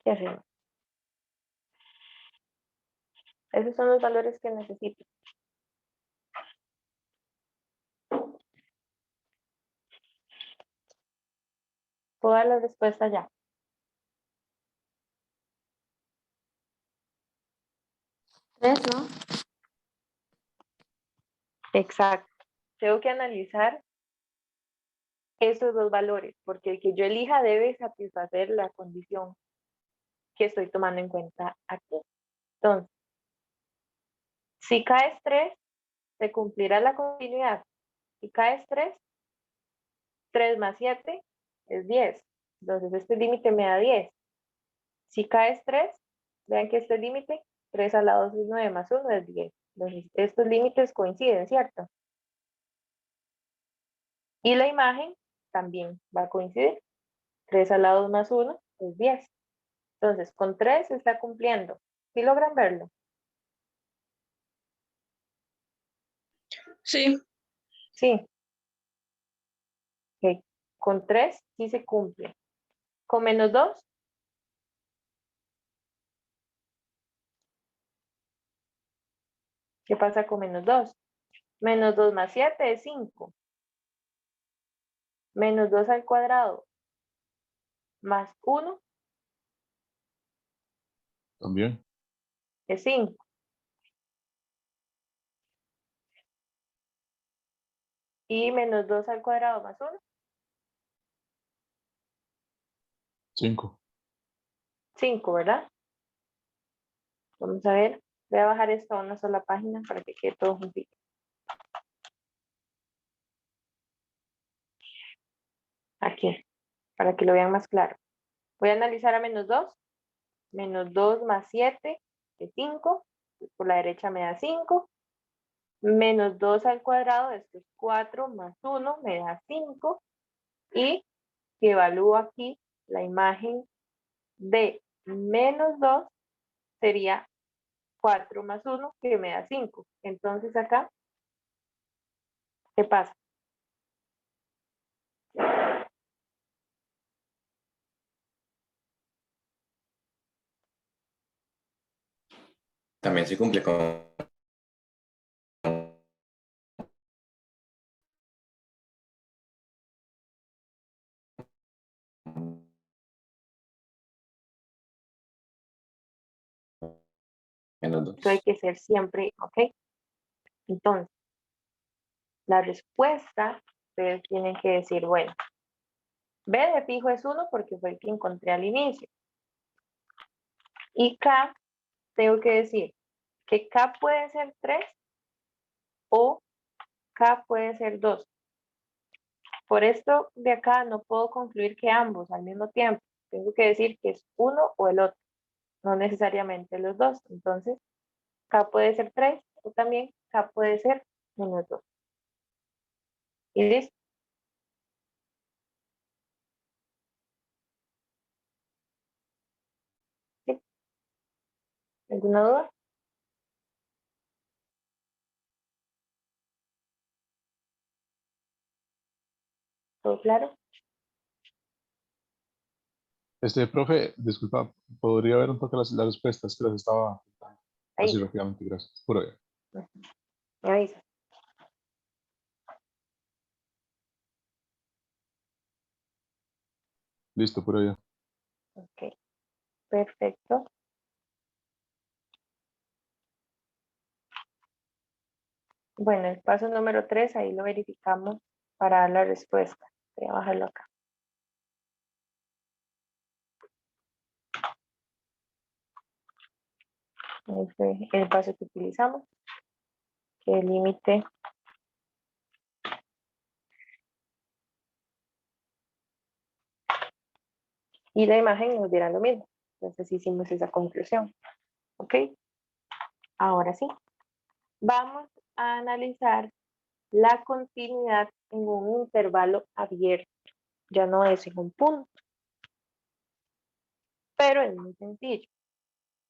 A: ¿Qué hacemos? Esos son los valores que necesito. Puedo dar la respuesta ya.
E: Tres, ¿no?
A: Exacto. Tengo que analizar esos dos valores, porque el que yo elija debe satisfacer la condición que estoy tomando en cuenta aquí. Entonces, si K es 3, se cumplirá la continuidad. Si K es 3, 3 más 7 es 10. Entonces, este límite me da 10. Si K es 3, vean que este límite, 3 al lado es 9 más 1 es 10. Entonces, estos límites coinciden, ¿cierto? Y la imagen también va a coincidir. 3 al lado más 1 es 10. Entonces, con 3 se está cumpliendo. ¿Sí logran verlo?
G: Sí.
A: Sí. Ok. Con 3 sí se cumple. Con menos 2, ¿qué pasa con menos 2? Menos 2 más 7 es 5. Menos 2 al cuadrado más 1
D: También.
A: es 5. Y menos 2 al cuadrado más 1,
D: 5.
A: 5, ¿verdad? Vamos a ver. Voy a bajar esto a una sola página para que quede todo juntito. Aquí, para que lo vean más claro. Voy a analizar a menos 2. Menos 2 más 7 es 5. Por la derecha me da 5. Menos 2 al cuadrado, esto es 4 más 1, me da 5. Y si evalúo aquí la imagen de menos 2, sería 4 más 1, que me da 5. Entonces acá, ¿qué pasa?
C: También se cumple con menos
A: Eso hay
C: 2.
A: que ser siempre, ¿ok? Entonces, la respuesta, ustedes tienen que decir, bueno, B de fijo es 1 porque fue el que encontré al inicio. Y K, tengo que decir que K puede ser 3 o K puede ser 2. Por esto de acá no puedo concluir que ambos al mismo tiempo. Tengo que decir que es uno o el otro, no necesariamente los dos. Entonces, K puede ser 3 o también K puede ser menos 2. ¿Y listo? ¿Sí? ¿Alguna duda? ¿Todo claro?
D: Profe, disculpa, ¿podría ver un poco las respuestas que las estaba así
A: Ahí,
D: rápidamente? Gracias. Por ahí.
A: me avisa.
D: Listo, por allá.
A: Ok, perfecto. Bueno, el paso número 3, ahí lo verificamos para dar la respuesta. Voy a bajarlo acá. Este es el paso que utilizamos, que el límite y la imagen nos dieran lo mismo. Entonces hicimos esa conclusión. ¿Ok? Ahora sí, vamos a analizar la continuidad en un intervalo abierto. Ya no es en un punto, pero es muy sencillo.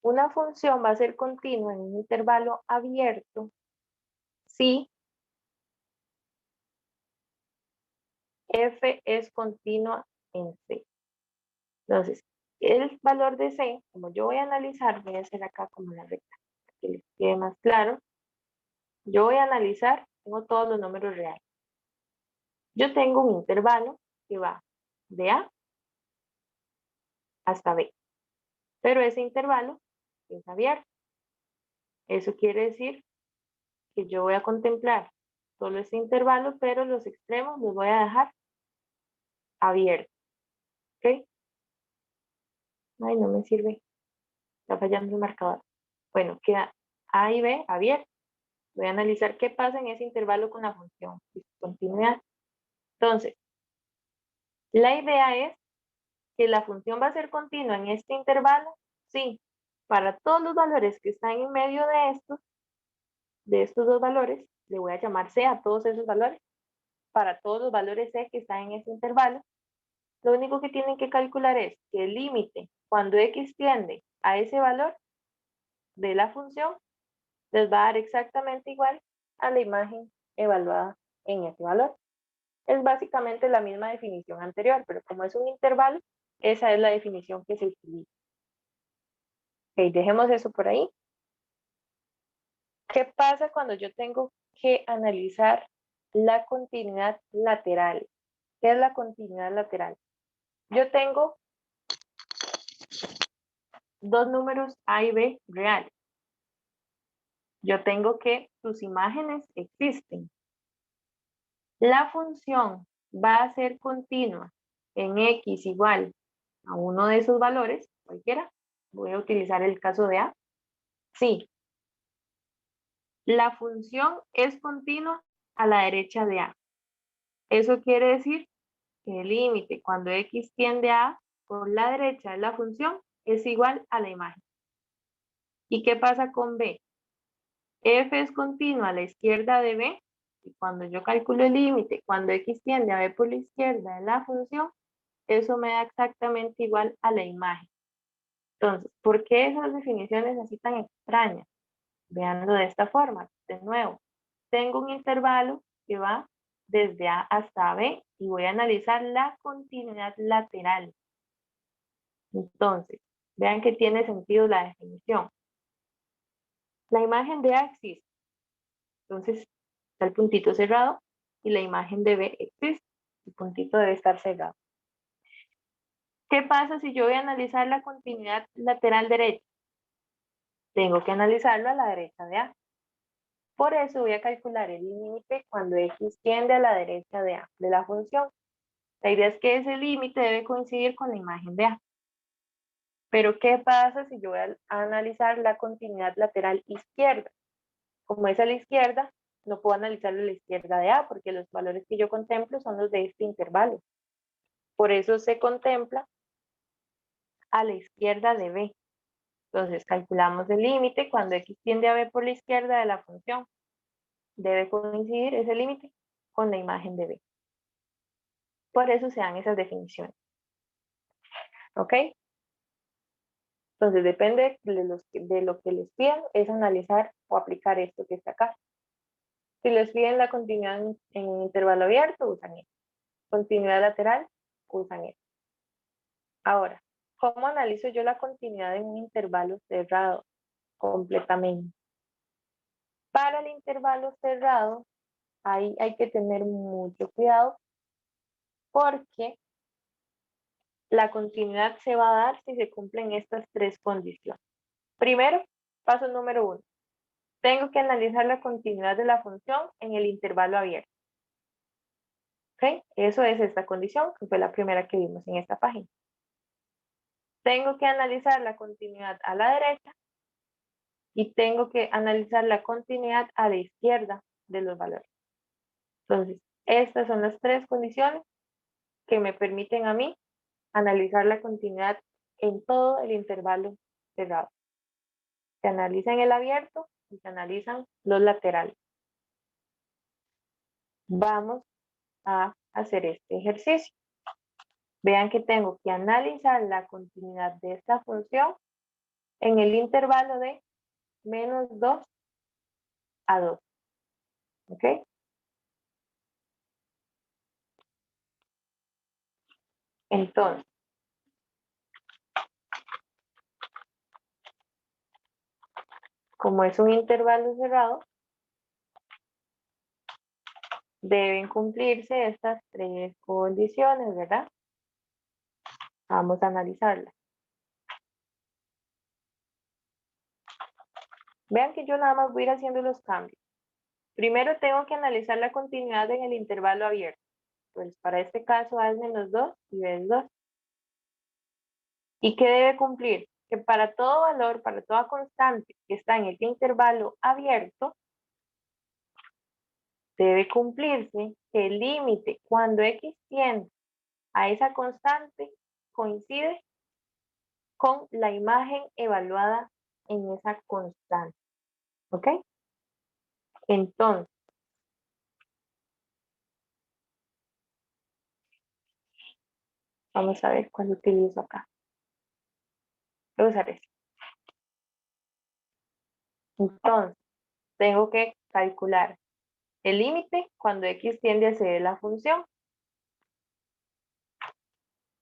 A: Una función va a ser continua en un intervalo abierto si f es continua en C. Entonces, el valor de C, como yo voy a analizar, voy a hacer acá como la recta, para que les quede más claro. Yo voy a analizar, tengo todos los números reales. Yo tengo un intervalo que va de A hasta B, pero ese intervalo es abierto. Eso quiere decir que yo voy a contemplar solo este intervalo, pero los extremos los voy a dejar abiertos. ¿Ok? Ay, no me sirve. Está fallando el marcador. Bueno, queda A y B abiertos. Voy a analizar qué pasa en ese intervalo con la función discontinuidad. Entonces, la idea es que la función va a ser continua en este intervalo. Sí, para todos los valores que están en medio de estos dos valores, le voy a llamar C a todos esos valores. Para todos los valores C que están en ese intervalo, lo único que tienen que calcular es que el límite, cuando X tiende a ese valor de la función, les va a dar exactamente igual a la imagen evaluada en ese valor. Es básicamente la misma definición anterior, pero como es un intervalo, esa es la definición que se utiliza. Ok, dejemos eso por ahí. ¿Qué pasa cuando yo tengo que analizar la continuidad lateral? ¿Qué es la continuidad lateral? Yo tengo dos números A y B reales. Yo tengo que sus imágenes existen. La función va a ser continua en X igual a uno de esos valores, cualquiera. Voy a utilizar el caso de A. Sí. La función es continua a la derecha de A. Eso quiere decir que el límite cuando X tiende a A por la derecha de la función es igual a la imagen. ¿Y qué pasa con B? F es continua a la izquierda de B, y cuando yo calculo el límite, cuando X tiende a B por la izquierda de la función, eso me da exactamente igual a la imagen. Entonces, ¿por qué esas definiciones así tan extrañas? Veanlo de esta forma. De nuevo, tengo un intervalo que va desde A hasta B y voy a analizar la continuidad lateral. Entonces, vean que tiene sentido la definición. La imagen de A existe. Entonces, está el puntito cerrado y la imagen de B existe. El puntito debe estar cerrado. ¿Qué pasa si yo voy a analizar la continuidad lateral derecha? Tengo que analizarlo a la derecha de A. Por eso voy a calcular el límite cuando X tiende a la derecha de A, de la función. La idea es que ese límite debe coincidir con la imagen de A. Pero ¿qué pasa si yo voy a analizar la continuidad lateral izquierda? Como es a la izquierda, no puedo analizarlo a la izquierda de A, porque los valores que yo contemplo son los de este intervalo. Por eso se contempla a la izquierda de B. Entonces calculamos el límite cuando X tiende a B por la izquierda de la función. Debe coincidir ese límite con la imagen de B. Por eso se dan esas definiciones. ¿Ok? Entonces depende de lo que les pidan, es analizar o aplicar esto que está acá. Si les piden la continuidad en un intervalo abierto, usan esto. Continuidad lateral, usan esto. Ahora, ¿cómo analizo yo la continuidad en un intervalo cerrado completamente? Para el intervalo cerrado, ahí hay que tener mucho cuidado porque la continuidad se va a dar si se cumplen estas tres condiciones. Primero, paso número 1. Tengo que analizar la continuidad de la función en el intervalo abierto. ¿Ok? Eso es esta condición, que fue la primera que vimos en esta página. Tengo que analizar la continuidad a la derecha y tengo que analizar la continuidad a la izquierda de los valores. Entonces, estas son las tres condiciones que me permiten a mí analizar la continuidad en todo el intervalo cerrado. Se analiza en el abierto y se analizan los laterales. Vamos a hacer este ejercicio. Vean que tengo que analizar la continuidad de esta función en el intervalo de menos 2 a 2. ¿Ok? Entonces, como es un intervalo cerrado, deben cumplirse estas tres condiciones, ¿verdad? Vamos a analizarlas. Vean que yo nada más voy a ir haciendo los cambios. Primero tengo que analizar la continuidad en el intervalo abierto. Pues para este caso A es -2 y B es 2. ¿Y qué debe cumplir? Que para todo valor, para toda constante que está en este intervalo abierto, debe cumplirse que el límite cuando x tiende a esa constante coincide con la imagen evaluada en esa constante. ¿Ok? Entonces, vamos a ver cuál utilizo acá. Voy a usar este. Entonces, tengo que calcular el límite cuando x tiende a ceder la función.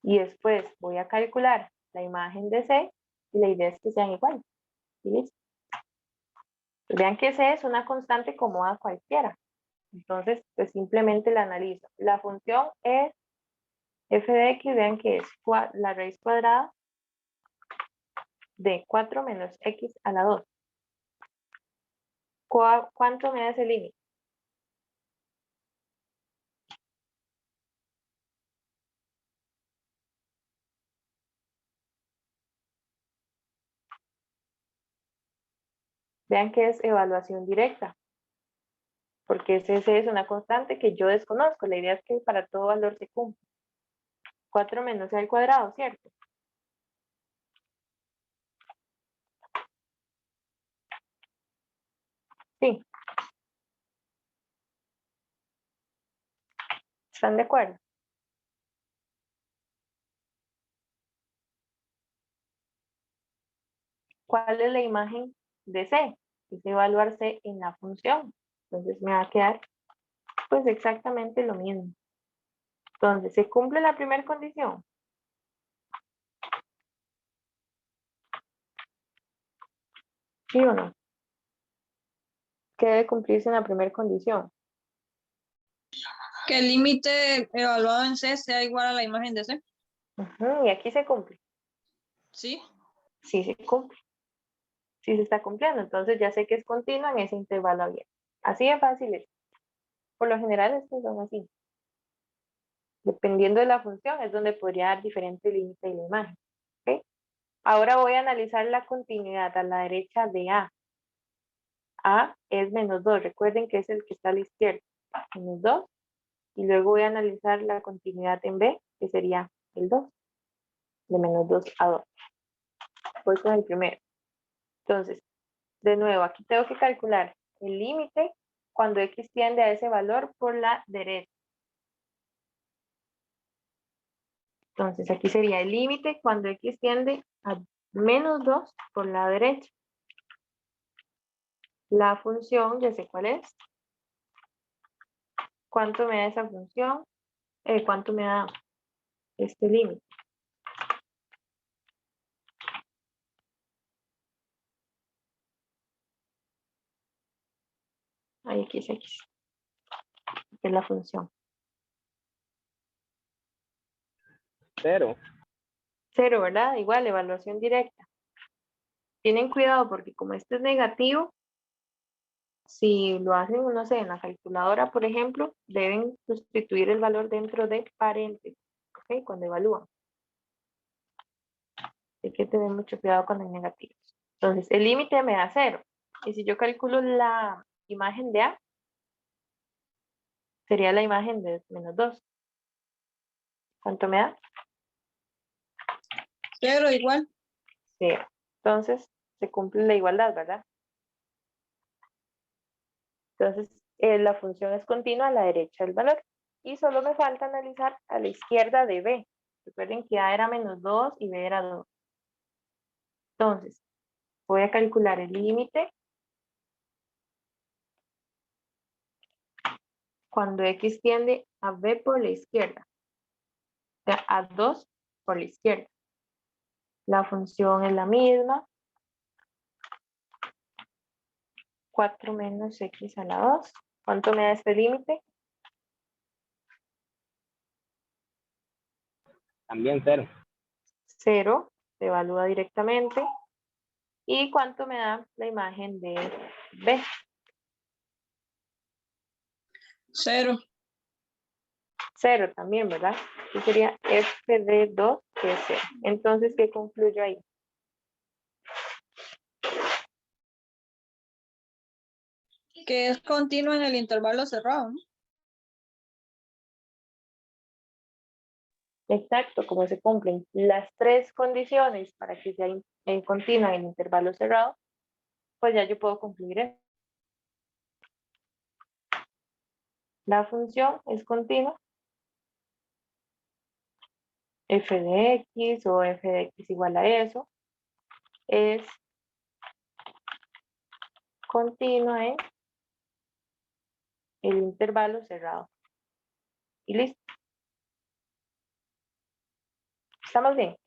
A: Y después voy a calcular la imagen de C y la idea es que sean iguales. ¿Y listo? Vean que C es una constante como A cualquiera. Entonces, pues simplemente la analizo. La función es f de x, vean que es la raíz cuadrada de 4 menos x a la 2. ¿Cuánto me da ese límite? Vean que es evaluación directa, porque ese es una constante que yo desconozco. La idea es que para todo valor se cumpla. 4 menos c al cuadrado, ¿cierto? Sí. ¿Están de acuerdo? ¿Cuál es la imagen de C? Es evaluar C en la función. Entonces me va a quedar pues exactamente lo mismo. Entonces, ¿se cumple la primera condición? ¿Sí o no? ¿Qué debe cumplirse en la primera condición?
G: Que el límite evaluado en C sea igual a la imagen de C.
A: Ujú, y aquí se cumple.
G: ¿Sí?
A: Sí se cumple. Sí se está cumpliendo. Entonces ya sé que es continua en ese intervalo abierto. Así de fácil es. Por lo general estos son así. Dependiendo de la función es donde podría dar diferente límite de la imagen. ¿Ok? Ahora voy a analizar la continuidad a la derecha de A. A es -2. Recuerden que es el que está a la izquierda. -2. Y luego voy a analizar la continuidad en B, que sería el 2. De -2 a 2. Voy con el primero. Entonces, de nuevo, aquí tengo que calcular el límite cuando x tiende a ese valor por la derecha. Entonces, aquí sería el límite cuando x tiende a -2 por la derecha. La función, ya sé cuál es. ¿Cuánto me da esa función? ¿Cuánto me da este límite? Ahí aquí es x. Que es la función.
B: 0.
A: 0, ¿verdad? Igual, evaluación directa. Tienen cuidado porque como este es negativo, si lo hacen, no sé, en la calculadora, por ejemplo, deben sustituir el valor dentro de paréntesis, ¿ok? Cuando evalúan. Hay que tener mucho cuidado con los negativos. Entonces, el límite me da 0. Y si yo calculo la imagen de A, sería la imagen de -2. ¿Cuánto me da?
G: 0 igual.
A: 0. Entonces, se cumple la igualdad, ¿verdad? Entonces, la función es continua a la derecha del valor. Y solo me falta analizar a la izquierda de B. Recuerden que A era -2 y B era 2. Entonces, voy a calcular el límite cuando x tiende a B por la izquierda. O sea, a 2 por la izquierda. La función es la misma. 4 menos x a la 2. ¿Cuánto me da este límite?
B: También 0.
A: 0, se evalúa directamente. ¿Y cuánto me da la imagen de B?
G: 0.
A: 0 también, ¿verdad? Y sería f de 2, que es 0. Entonces, ¿qué concluyo ahí?
G: Que es continuo en el intervalo cerrado, ¿no?
A: Exacto, como se cumplen las 3 condiciones para que sea continua en intervalo cerrado, pues ya yo puedo concluir eso. La función es continua. F de x o f de x igual a eso es continua en el intervalo cerrado. Y listo. ¿Estamos bien?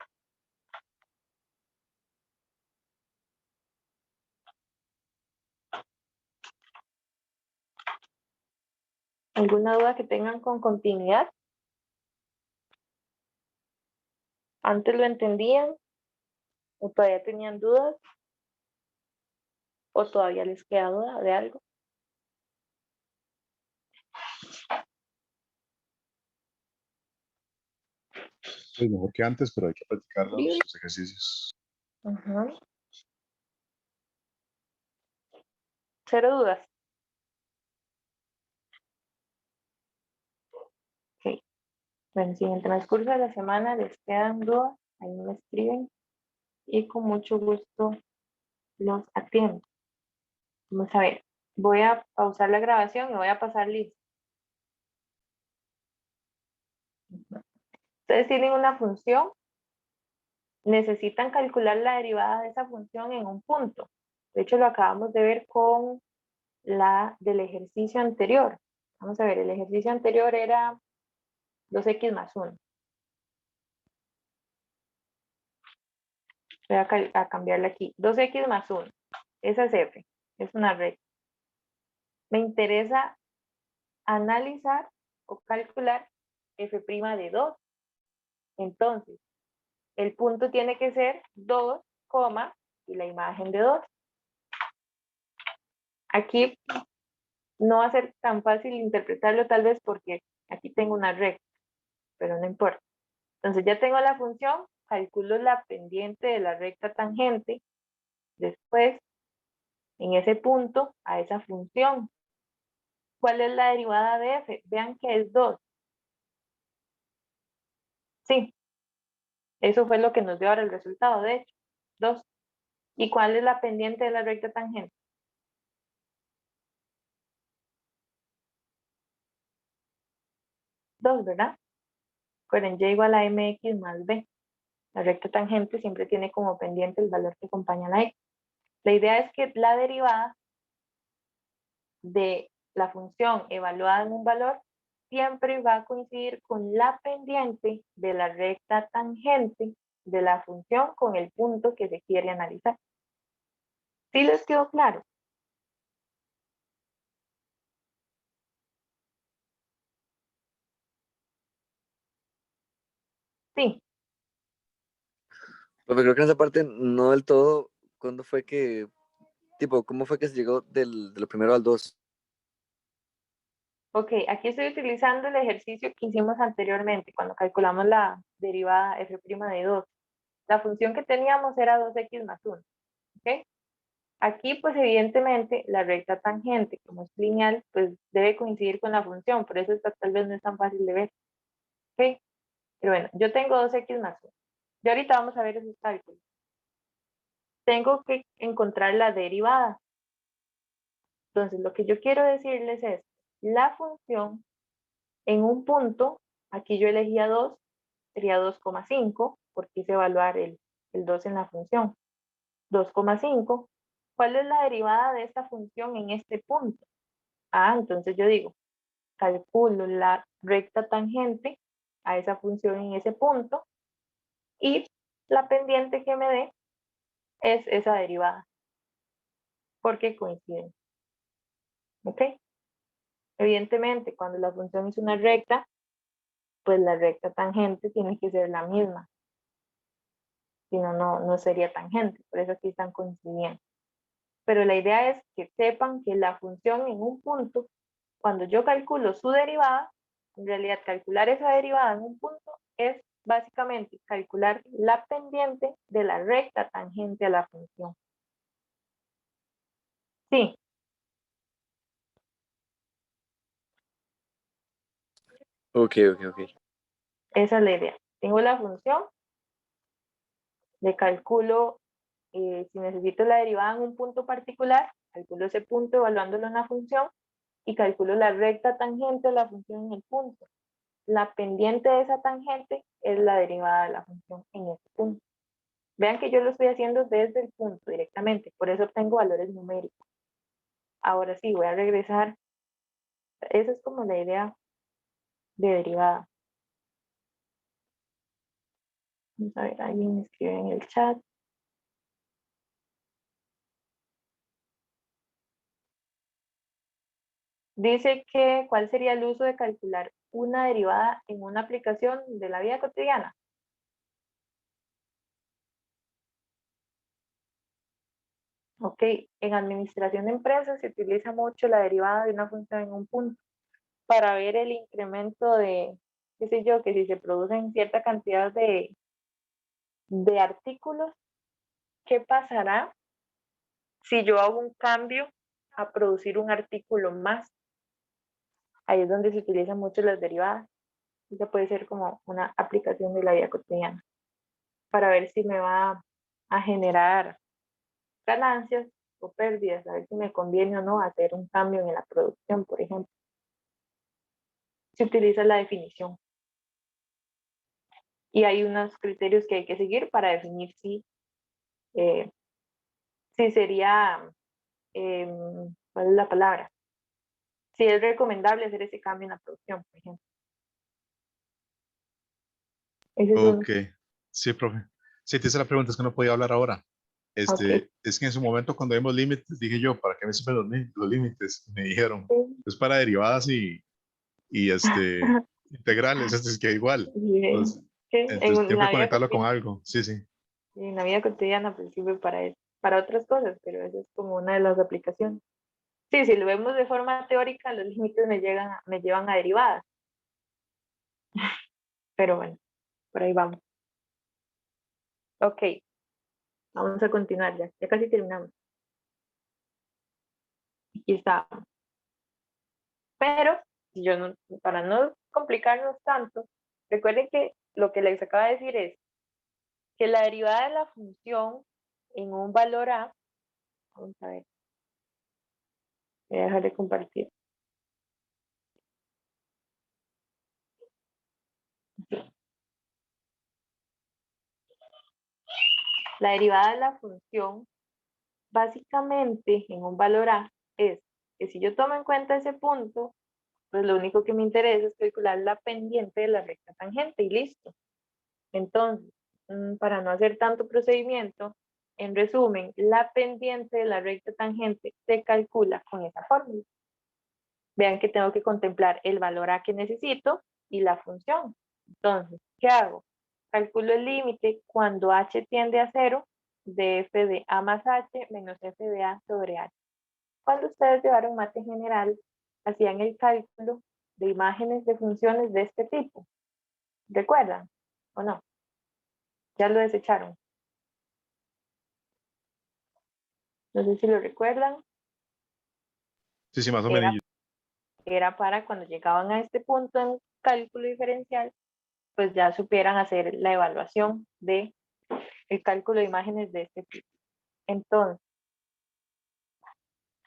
A: ¿Alguna duda que tengan con continuidad? ¿Antes lo entendían? ¿O todavía tenían dudas? ¿O todavía les queda duda de algo?
D: Pues mejor que antes, pero hay que practicar
A: Sí.
D: los ejercicios.
A: Ajá. Cero dudas. Ok. Bueno, si en el transcurso de la semana les quedan dudas, ahí me escriben y con mucho gusto los atiendo. Vamos a ver. Voy a pausar la grabación y voy a pasar lista. Ustedes tienen una función, necesitan calcular la derivada de esa función en un punto. De hecho, lo acabamos de ver con la del ejercicio anterior. Vamos a ver, el ejercicio anterior era 2x más 1. Voy a cambiarle aquí. 2x más 1. Esa es f. Es una recta. Me interesa analizar o calcular f' de 2. Entonces, el punto tiene que ser 2, y la imagen de 2. Aquí no va a ser tan fácil interpretarlo tal vez porque aquí tengo una recta, pero no importa. Entonces ya tengo la función, calculo la pendiente de la recta tangente, después en ese punto a esa función. ¿Cuál es la derivada de f? Vean que es 2. Sí, eso fue lo que nos dio ahora el resultado, de hecho, 2. ¿Y cuál es la pendiente de la recta tangente? 2, ¿verdad? Recuerden, y igual a mx más b. La recta tangente siempre tiene como pendiente el valor que acompaña a la x. La idea es que la derivada de la función evaluada en un valor siempre va a coincidir con la pendiente de la recta tangente de la función con el punto que se quiere analizar. ¿Sí les quedó claro? Sí.
H: Pero creo que en esa parte no del todo, ¿cuándo fue que, tipo, cómo fue que se llegó de lo primero al 2?
A: Ok, aquí estoy utilizando el ejercicio que hicimos anteriormente cuando calculamos la derivada f' de 2. La función que teníamos era 2x más 1. ¿Ok? Aquí, pues evidentemente, la recta tangente, como es lineal, pues debe coincidir con la función, por eso esta tal vez no es tan fácil de ver. ¿Ok? Pero bueno, yo tengo 2x más 1. Y ahorita vamos a ver esos cálculos. Tengo que encontrar la derivada. Entonces, lo que yo quiero decirles es, la función en un punto, aquí yo elegía 2, sería 2,5, porque quise evaluar el 2 en la función. 2,5. ¿Cuál es la derivada de esta función en este punto? Ah, entonces yo digo, calculo la recta tangente a esa función en ese punto y la pendiente que me dé es esa derivada, porque coinciden. ¿Ok? Evidentemente, cuando la función es una recta, pues la recta tangente tiene que ser la misma. Si no, no sería tangente. Por eso aquí están coincidiendo. Pero la idea es que sepan que la función en un punto, cuando yo calculo su derivada, en realidad calcular esa derivada en un punto es básicamente calcular la pendiente de la recta tangente a la función. Sí,
H: Ok.
A: esa es la idea. Tengo la función, le calculo, si necesito la derivada en un punto particular, calculo ese punto evaluándolo en la función y calculo la recta tangente de la función en el punto. La pendiente de esa tangente es la derivada de la función en ese punto. Vean que yo lo estoy haciendo desde el punto directamente, por eso obtengo valores numéricos. Ahora sí, voy a regresar. Esa es como la idea de derivada. Vamos a ver, alguien me escribe en el chat. Dice que, ¿cuál sería el uso de calcular una derivada en una aplicación de la vida cotidiana? Ok, en administración de empresas se utiliza mucho la derivada de una función en un punto para ver el incremento de, qué sé yo, que si se producen cierta cantidad de artículos, ¿qué pasará si yo hago un cambio a producir un artículo más? Ahí es donde se utilizan mucho las derivadas. Esa puede ser como una aplicación de la vida cotidiana para ver si me va a generar ganancias o pérdidas, a ver si me conviene o no hacer un cambio en la producción, por ejemplo. Se utiliza la definición. Y hay unos criterios que hay que seguir para definir si sería, ¿cuál es la palabra? Si es recomendable hacer ese cambio en la producción, por ejemplo. Ese es
D: Ok, sí, profe. Sí, te hice la pregunta, es que no podía hablar ahora.
A: ok.
D: Es que en su momento cuando vimos límites, dije yo, ¿para qué me sirven los límites? Me dijeron, es para derivadas y integrales, es que igual.
A: Bien.
D: Pues,
A: Sí,
D: entonces tengo que
A: la vida
D: conectarlo con
A: cotidiana,
D: algo. Sí, sí.
A: en la vida cotidiana pues sirve para eso, para otras cosas, pero esa es como una de las aplicaciones. Sí, si lo vemos de forma teórica, los límites me llevan a derivadas, pero bueno, por ahí vamos. Ok, vamos a continuar ya casi terminamos. Aquí está. Pero yo no, para no complicarnos tanto, recuerden que lo que les acaba de decir es que la derivada de la función en un valor A, vamos a ver, voy a dejar de compartir. La derivada de la función, básicamente, en un valor A, es que si yo tomo en cuenta ese punto, pues lo único que me interesa es calcular la pendiente de la recta tangente y listo. Entonces, para no hacer tanto procedimiento, en resumen, la pendiente de la recta tangente se calcula con esa fórmula. Vean que tengo que contemplar el valor A que necesito y la función. Entonces, ¿qué hago? Calculo el límite cuando h tiende a 0 de f de a más h menos f de a sobre h. Cuando ustedes llevaron mate general, hacían el cálculo de imágenes de funciones de este tipo. ¿Recuerdan o no? Ya lo desecharon. No sé si lo recuerdan.
D: Sí, sí, más o
A: Era,
D: menos.
A: era para cuando llegaban a este punto en cálculo diferencial, pues ya supieran hacer la evaluación de el cálculo de imágenes de este tipo. Entonces,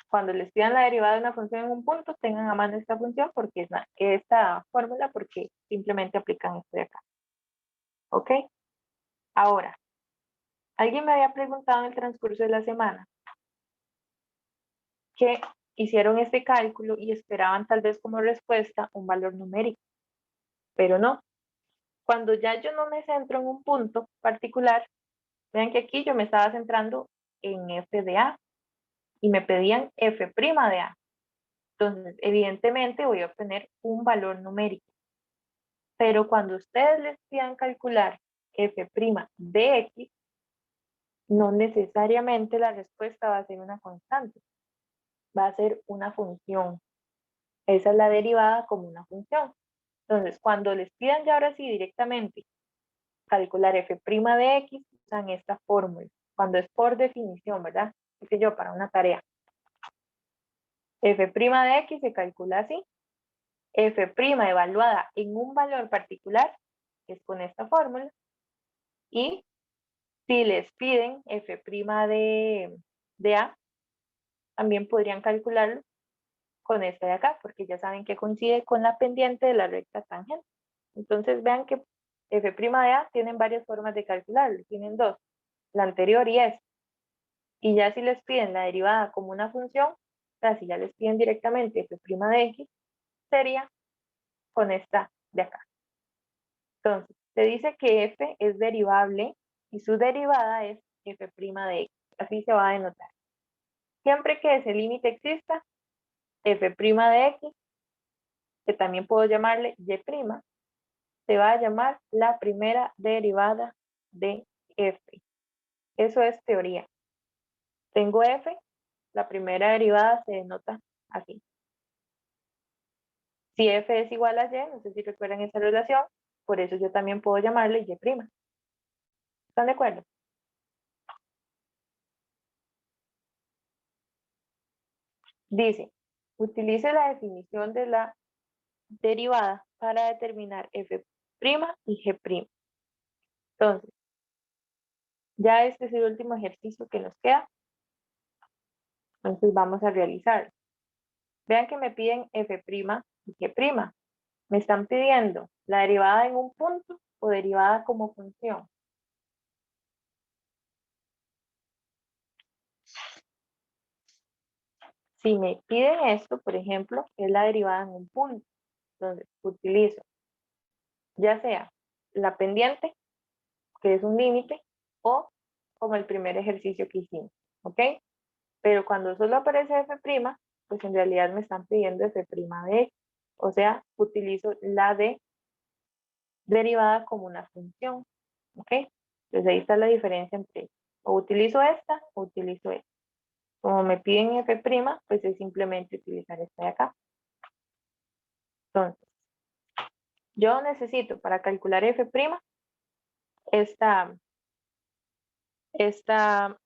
A: cuando les pidan la derivada de una función en un punto, tengan a mano esta función porque es esta fórmula porque simplemente aplican esto de acá. ¿Ok? Ahora, alguien me había preguntado en el transcurso de la semana que hicieron este cálculo y esperaban tal vez como respuesta un valor numérico, pero no. Cuando ya yo no me centro en un punto particular, vean que aquí yo me estaba centrando en f de a y me pedían f' de a. Entonces, evidentemente voy a obtener un valor numérico. Pero cuando ustedes les pidan calcular f' de x, no necesariamente la respuesta va a ser una constante. Va a ser una función. Esa es la derivada como una función. Entonces, cuando les pidan ya ahora sí directamente calcular f' de x, usan esta fórmula. Cuando es por definición, ¿verdad? Qué sé yo, para una tarea. f' de x se calcula así. F' evaluada en un valor particular, que es con esta fórmula. Y si les piden f' de a, también podrían calcularlo con esta de acá, porque ya saben que coincide con la pendiente de la recta tangente. Entonces vean que f' de a tienen varias formas de calcularlo, tienen dos, la anterior y esta. Y ya si les piden la derivada como una función, o sea, si ya les piden directamente f' de x, sería con esta de acá. Entonces, se dice que f es derivable y su derivada es f' de x. Así se va a denotar. Siempre que ese límite exista, f' de x, que también puedo llamarle y', se va a llamar la primera derivada de f. Eso es teoría. Tengo f, la primera derivada se denota así. Si f es igual a y, no sé si recuerdan esa relación, por eso yo también puedo llamarle y'. ¿Están de acuerdo? Dice, utilice la definición de la derivada para determinar f' y g'. Entonces, ya este es el último ejercicio que nos queda. Entonces vamos a realizarlo. Vean que me piden f' y g'. Me están pidiendo la derivada en un punto o derivada como función. Si me piden esto, por ejemplo, es la derivada en un punto. Entonces, utilizo ya sea la pendiente, que es un límite, o como el primer ejercicio que hicimos, ¿ok? Pero cuando solo aparece f', pues en realidad me están pidiendo f' de x. O sea, utilizo la de derivada como una función, ¿ok? Entonces ahí está la diferencia entre o utilizo esta o utilizo esta. Como me piden f', pues es simplemente utilizar esta de acá. Entonces, yo necesito para calcular f',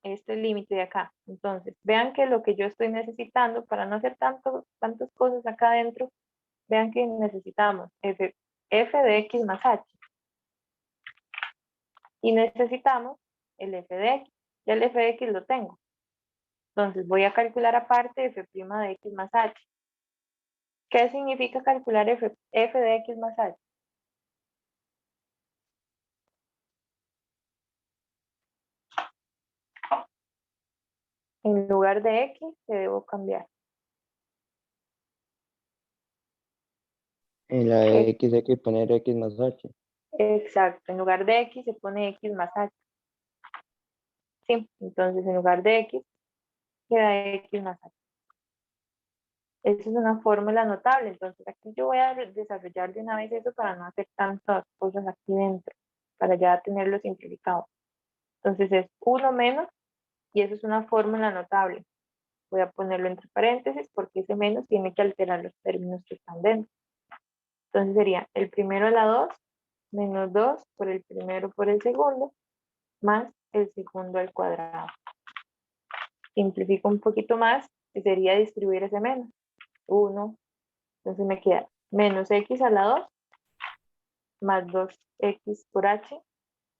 A: este límite de acá. Entonces, vean que lo que yo estoy necesitando para no hacer tantas cosas acá adentro, vean que necesitamos f de x más h. Y necesitamos el f de x. Ya el f de x lo tengo. Entonces voy a calcular aparte f' de x más h. ¿Qué significa calcular f de x más h? En lugar de x, se debo cambiar.
B: En la de X hay que poner X más H.
A: Exacto, en lugar de x se pone x más h. Sí, entonces en lugar de x queda x más h. Esa es una fórmula notable, entonces aquí yo voy a desarrollar de una vez eso para no hacer tantas cosas aquí dentro, para ya tenerlo simplificado. Entonces es 1 menos, y eso es una fórmula notable. Voy a ponerlo entre paréntesis porque ese menos tiene que alterar los términos que están dentro. Entonces sería el primero a la 2 menos 2 por el primero por el segundo más el segundo al cuadrado. Simplifico un poquito más, que sería distribuir ese menos. 1, entonces me queda menos x a la 2 más 2x por h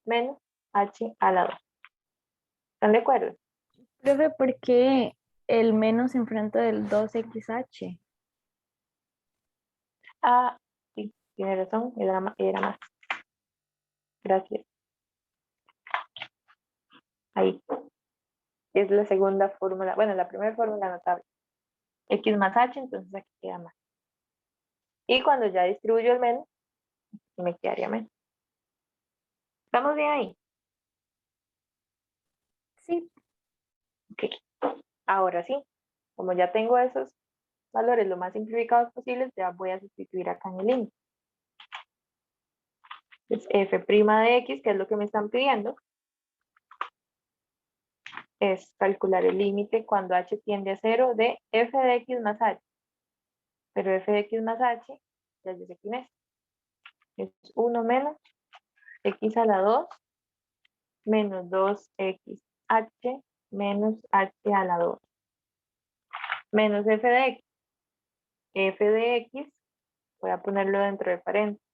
A: menos h a la 2. ¿Están de acuerdo?
F: Profe, ¿por qué el menos enfrente del 2xh?
A: Ah, sí, tiene razón, era más. Gracias. Ahí. Es la segunda fórmula, bueno, la primera fórmula notable. X más h, entonces aquí queda más. Y cuando ya distribuyo el menos, me quedaría menos. ¿Estamos bien ahí?
F: Sí,
A: Ok. Ahora sí, como ya tengo esos valores lo más simplificados posibles, ya voy a sustituir acá en el límite. Entonces, f' de x, que es lo que me están pidiendo, es calcular el límite cuando h tiende a 0 de f de x más h. Pero f de x más h, ya yo sé quién es. Es 1 menos x a la 2 menos 2xh menos h a la 2. Menos f de x. F de x, voy a ponerlo dentro de paréntesis.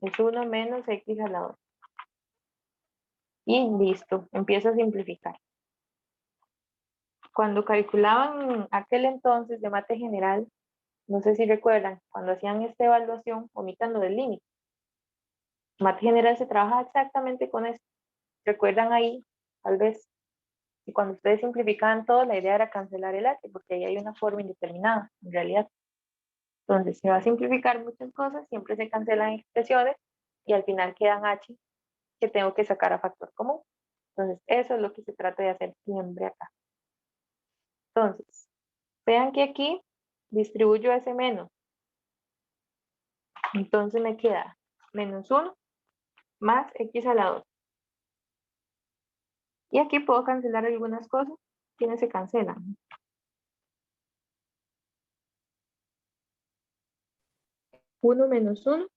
A: Es 1 menos x a la 2. Y listo, empiezo a simplificar. Cuando calculaban aquel entonces de mate general, no sé si recuerdan, cuando hacían esta evaluación, omitan lo del límite. Mate general se trabaja exactamente con esto. ¿Recuerdan ahí? Tal vez. Y cuando ustedes simplificaban todo, la idea era cancelar el h, porque ahí hay una forma indeterminada, en realidad. Entonces se va a simplificar muchas cosas, siempre se cancelan expresiones, y al final quedan h que tengo que sacar a factor común. Entonces, eso es lo que se trata de hacer siempre acá. Entonces, vean que aquí distribuyo ese menos. Entonces me queda menos 1 más x a la 2. Y aquí puedo cancelar algunas cosas. ¿Quiénes se cancelan? Uno menos 1,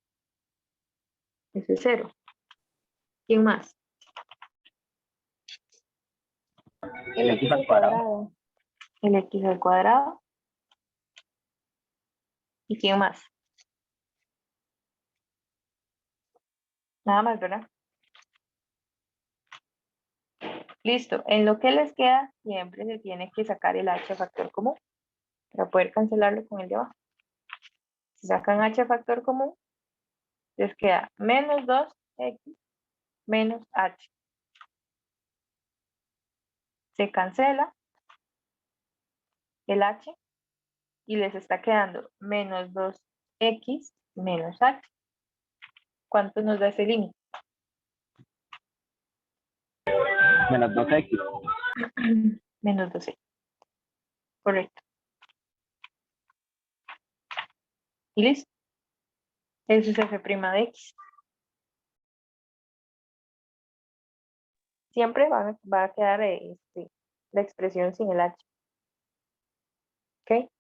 A: ese es 0. ¿Quién más?
F: El x al cuadrado.
A: El x al cuadrado. ¿Y quién más? Nada más, ¿verdad? Listo. En lo que les queda, siempre se tiene que sacar el h a factor común para poder cancelarlo con el de abajo. Si sacan h a factor común, les queda menos 2x menos h. Se cancela el h y les está quedando menos 2x menos h. ¿Cuánto nos da ese límite?
B: Menos 2x.
A: Menos 2x. Correcto. Y listo. Eso es f' de x. Siempre va a quedar la expresión sin el h. ¿Ok?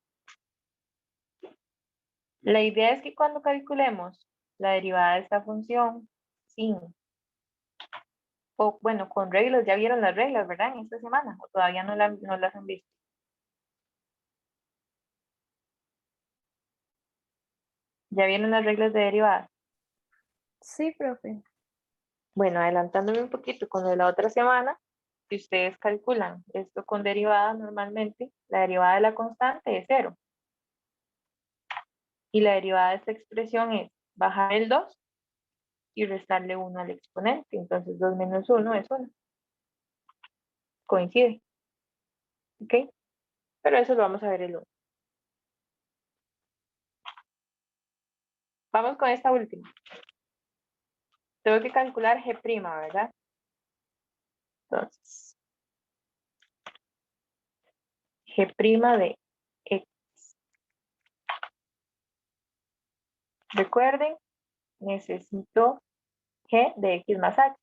A: La idea es que cuando calculemos la derivada de esta función sin, o bueno, con reglas, ya vieron las reglas, ¿verdad? En esta semana, o todavía no las han visto. ¿Ya vieron las reglas de derivada?
F: Sí, profe.
A: Bueno, adelantándome un poquito con lo de la otra semana, si ustedes calculan esto con derivada normalmente, la derivada de la constante es 0. Y la derivada de esta expresión es bajar el 2 y restarle 1 al exponente. Entonces 2 menos 1 es 1. Coincide. ¿Ok? Pero eso lo vamos a ver el lunes. Vamos con esta última. Tengo que calcular G', ¿verdad? Entonces, G' de X. Recuerden, necesito G de X más H.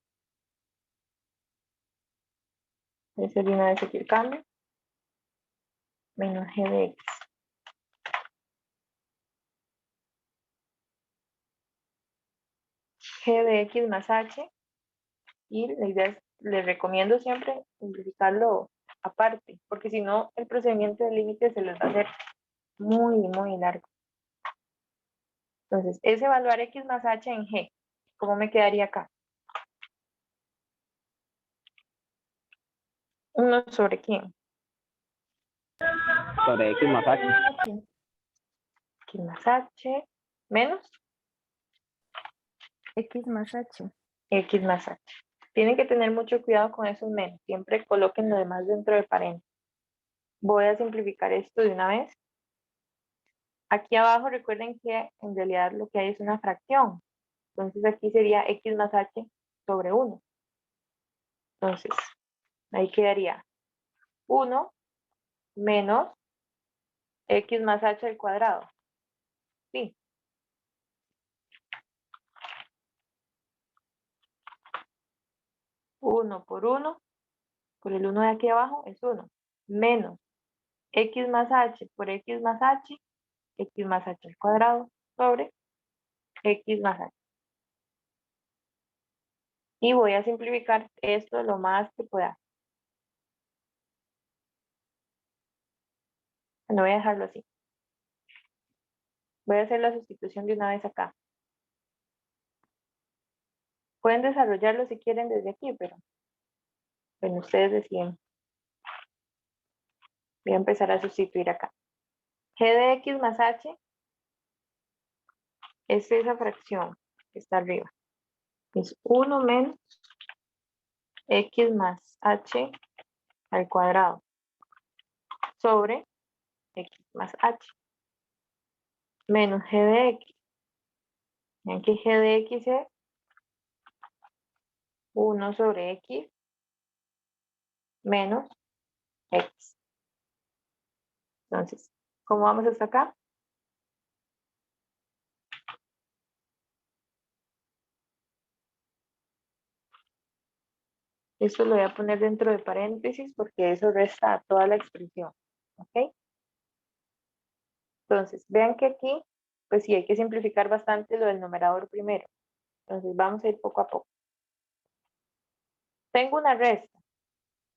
A: Ese de una vez aquí el cambio. Menos G de X. G de X más H. Y la idea es, les recomiendo siempre simplificarlo aparte, porque si no, el procedimiento de límite se les va a hacer muy, muy largo. Entonces, es evaluar X más H en G. ¿Cómo me quedaría acá? 1 sobre quién?
B: Sobre x más h.
A: X más H menos
F: X más h.
A: X más H. Tienen que tener mucho cuidado con esos menos. Siempre coloquen lo demás dentro de paréntesis. Voy a simplificar esto de una vez. Aquí abajo recuerden que en realidad lo que hay es una fracción. Entonces aquí sería X más H sobre 1. Entonces, ahí quedaría 1 menos X más h al cuadrado. Sí. Uno por el 1 de aquí abajo es 1. Menos x más h por x más h al cuadrado sobre x más h. Y voy a simplificar esto lo más que pueda. No voy a dejarlo así. Voy a hacer la sustitución de una vez acá. Pueden desarrollarlo si quieren desde aquí, pero bueno, ustedes deciden. Voy a empezar a sustituir acá. G de x más h es esa fracción que está arriba. Es 1 menos x más h al cuadrado sobre x más h menos g de x. Vean que g de x es 1 sobre x menos x. Entonces, ¿cómo vamos hasta acá? Esto lo voy a poner dentro de paréntesis porque eso resta a toda la expresión. ¿Ok? Entonces, vean que aquí, pues sí, hay que simplificar bastante lo del numerador primero. Entonces, vamos a ir poco a poco. Tengo una resta.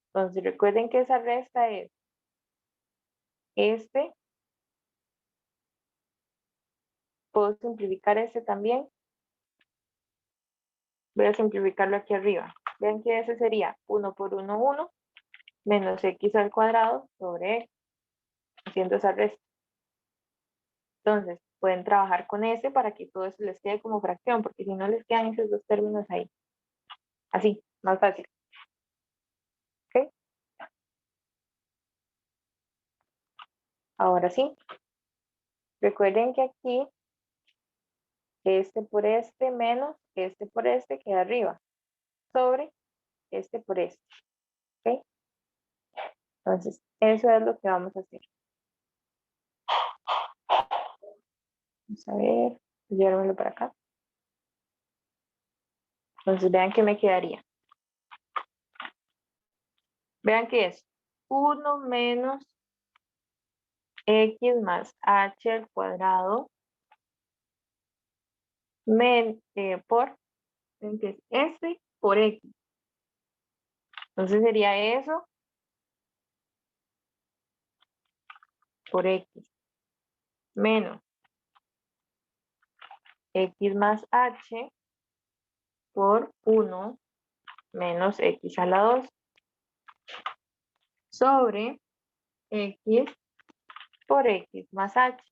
A: Entonces, recuerden que esa resta es este. Puedo simplificar este también. Voy a simplificarlo aquí arriba. Vean que ese sería 1 por 1, 1, menos x al cuadrado sobre x, haciendo esa resta. Entonces, pueden trabajar con ese para que todo eso les quede como fracción, porque si no les quedan esos dos términos ahí. Así, más fácil. ¿Ok? Ahora sí. Recuerden que aquí, este por este menos este por este queda arriba, sobre este por este. ¿Ok? Entonces, eso es lo que vamos a hacer. Vamos a ver, llevármelo para acá. Entonces, vean que me quedaría. Vean que es 1 menos x más h al cuadrado por este por x. Entonces sería eso por x menos x más h por 1 menos x a la 2 sobre x por x más h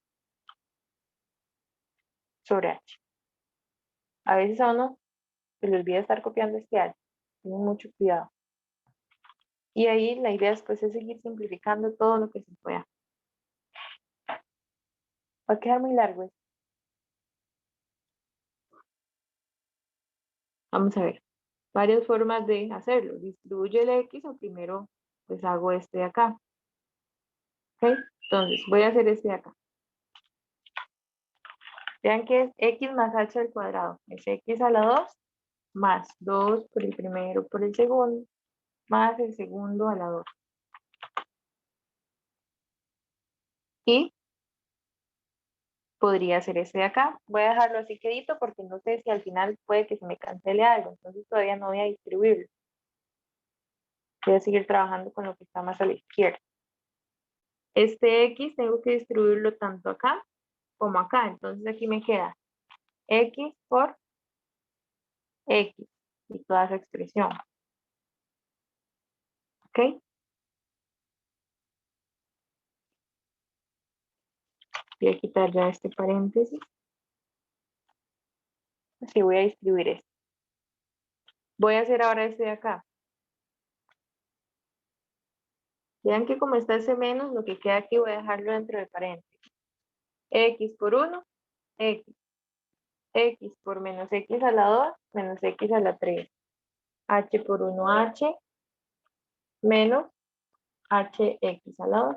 A: sobre h. A veces a uno se le olvida estar copiando este h. Tengan mucho cuidado. Y ahí la idea después es seguir simplificando todo lo que se pueda. Va a quedar muy largo esto. Vamos a ver. Varias formas de hacerlo. Distribuyo el x o primero pues hago este de acá. ¿Ok? Entonces voy a hacer este de acá. Vean que es x más h al cuadrado. Es x a la 2 más 2 por el primero por el segundo más el segundo a la 2. Y podría hacer este de acá. Voy a dejarlo así quedito porque no sé si al final puede que se me cancele algo. Entonces todavía no voy a distribuirlo. Voy a seguir trabajando con lo que está más a la izquierda. Este x tengo que distribuirlo tanto acá como acá. Entonces aquí me queda x por x y toda esa expresión. ¿Ok? Voy a quitar ya este paréntesis. Así voy a distribuir esto. Voy a hacer ahora este de acá. Vean que como está ese menos, lo que queda aquí voy a dejarlo dentro de paréntesis. X por 1, x. X por menos x a la 2, menos x a la 3. H por 1, h, menos hx a la 2.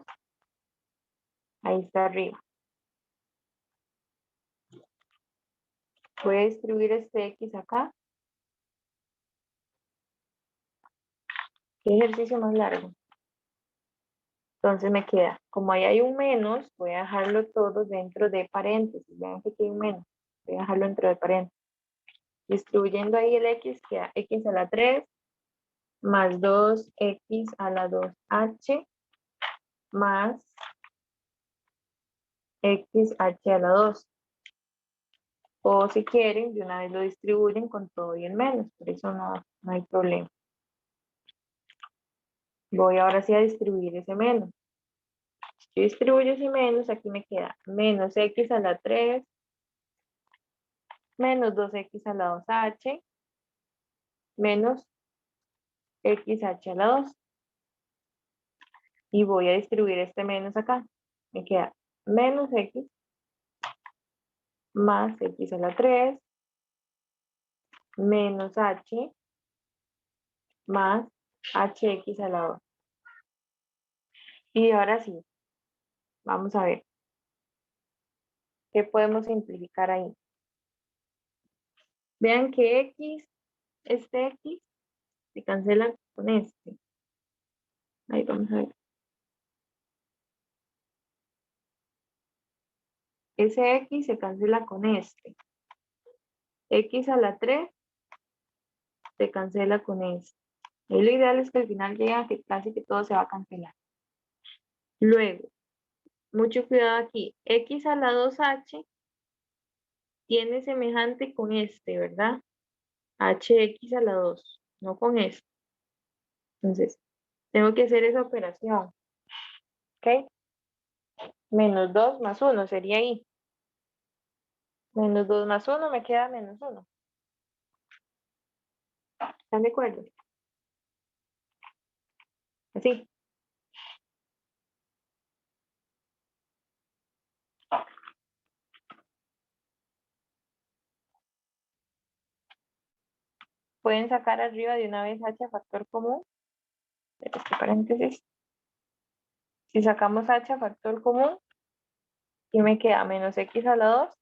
A: Ahí está arriba. Voy a distribuir este X acá. ¿Qué ejercicio más largo? Entonces me queda, como ahí hay un menos, voy a dejarlo todo dentro de paréntesis. Vean que aquí hay un menos. Voy a dejarlo dentro de paréntesis. Distribuyendo ahí el X, queda X a la 3 más 2X a la 2H más XH a la 2. O si quieren, de una vez lo distribuyen con todo y el menos. Por eso no hay problema. Voy ahora sí a distribuir ese menos. Si yo distribuyo ese menos, aquí me queda menos X a la 3 menos 2X a la 2H menos XH a la 2. Y voy a distribuir este menos acá. Me queda menos X más X a la 3 menos H más HX a la 2. Y ahora sí, vamos a ver qué podemos simplificar ahí. Vean que X, este X, se cancela con este. Ahí vamos a ver. Ese X se cancela con este. X a la 3 se cancela con este. Y lo ideal es que al final llega que casi que todo se va a cancelar. Luego, mucho cuidado aquí. X a la 2H tiene semejante con este, ¿verdad? HX a la 2, no con este. Entonces, tengo que hacer esa operación. ¿Ok? Menos 2 más 1 sería ahí. Menos 2 más 1 me queda menos 1. ¿Están de acuerdo? Así. Pueden sacar arriba de una vez h a factor común. Este paréntesis. Si sacamos h a factor común, y me queda menos x a la 2,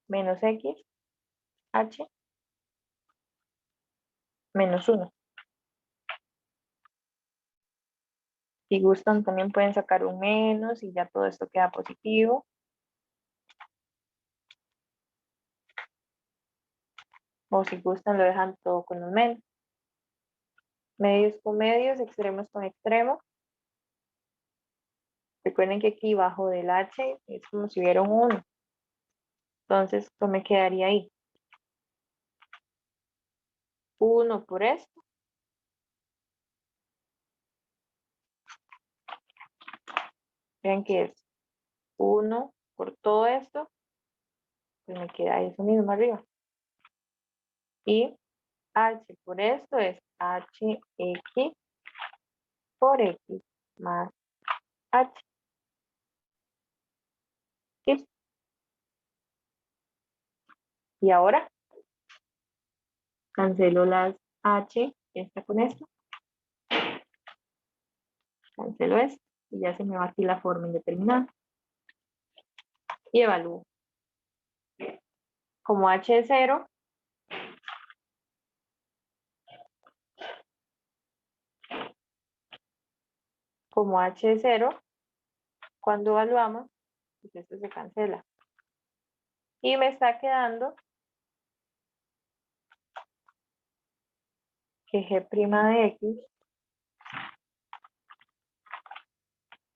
A: menos x, h, menos 1. Si gustan, también pueden sacar un menos y ya todo esto queda positivo. O si gustan, lo dejan todo con los menos. Medios con medios, extremos con extremos. Recuerden que aquí bajo del h es como si hubiera un 1. Entonces, esto me quedaría ahí. 1 por esto. Vean que es 1 por todo esto. Pues me queda eso mismo arriba. Y h por esto es hx por x más h. ¿Sí? Y ahora cancelo las h, esta con esto. Cancelo esto y ya se me va aquí la forma indeterminada. Y evalúo. Como h es 0, como h es 0, cuando evaluamos, pues esto se cancela. Y me está quedando que g' de x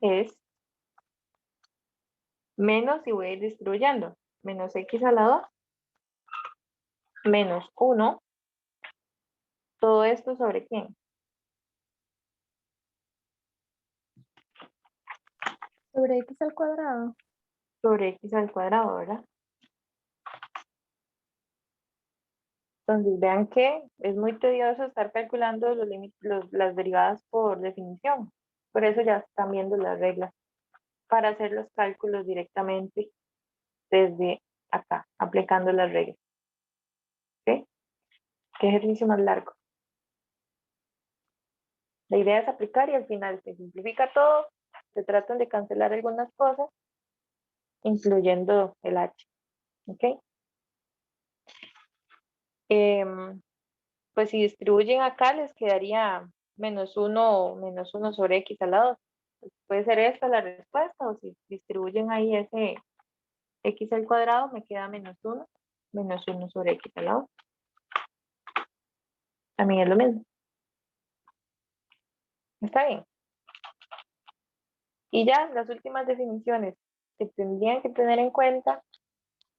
A: es menos, y voy a ir distribuyendo, menos x a la 2, menos 1, todo esto sobre quién?
F: Sobre x al cuadrado.
A: Sobre x al cuadrado, ¿verdad? Entonces vean que es muy tedioso estar calculando los las derivadas por definición. Por eso ya están viendo las reglas para hacer los cálculos directamente desde acá, aplicando las reglas. ¿Ok? ¿Qué ejercicio más largo? La idea es aplicar y al final se simplifica todo se tratan de cancelar algunas cosas, incluyendo el h. ¿Ok? Pues si distribuyen acá les quedaría -1 sobre x a la 2. Pues puede ser esta la respuesta, o si distribuyen ahí ese x al cuadrado me queda -1 sobre x a la 2. También es lo mismo. Está bien. Y ya las últimas definiciones que tendrían que tener en cuenta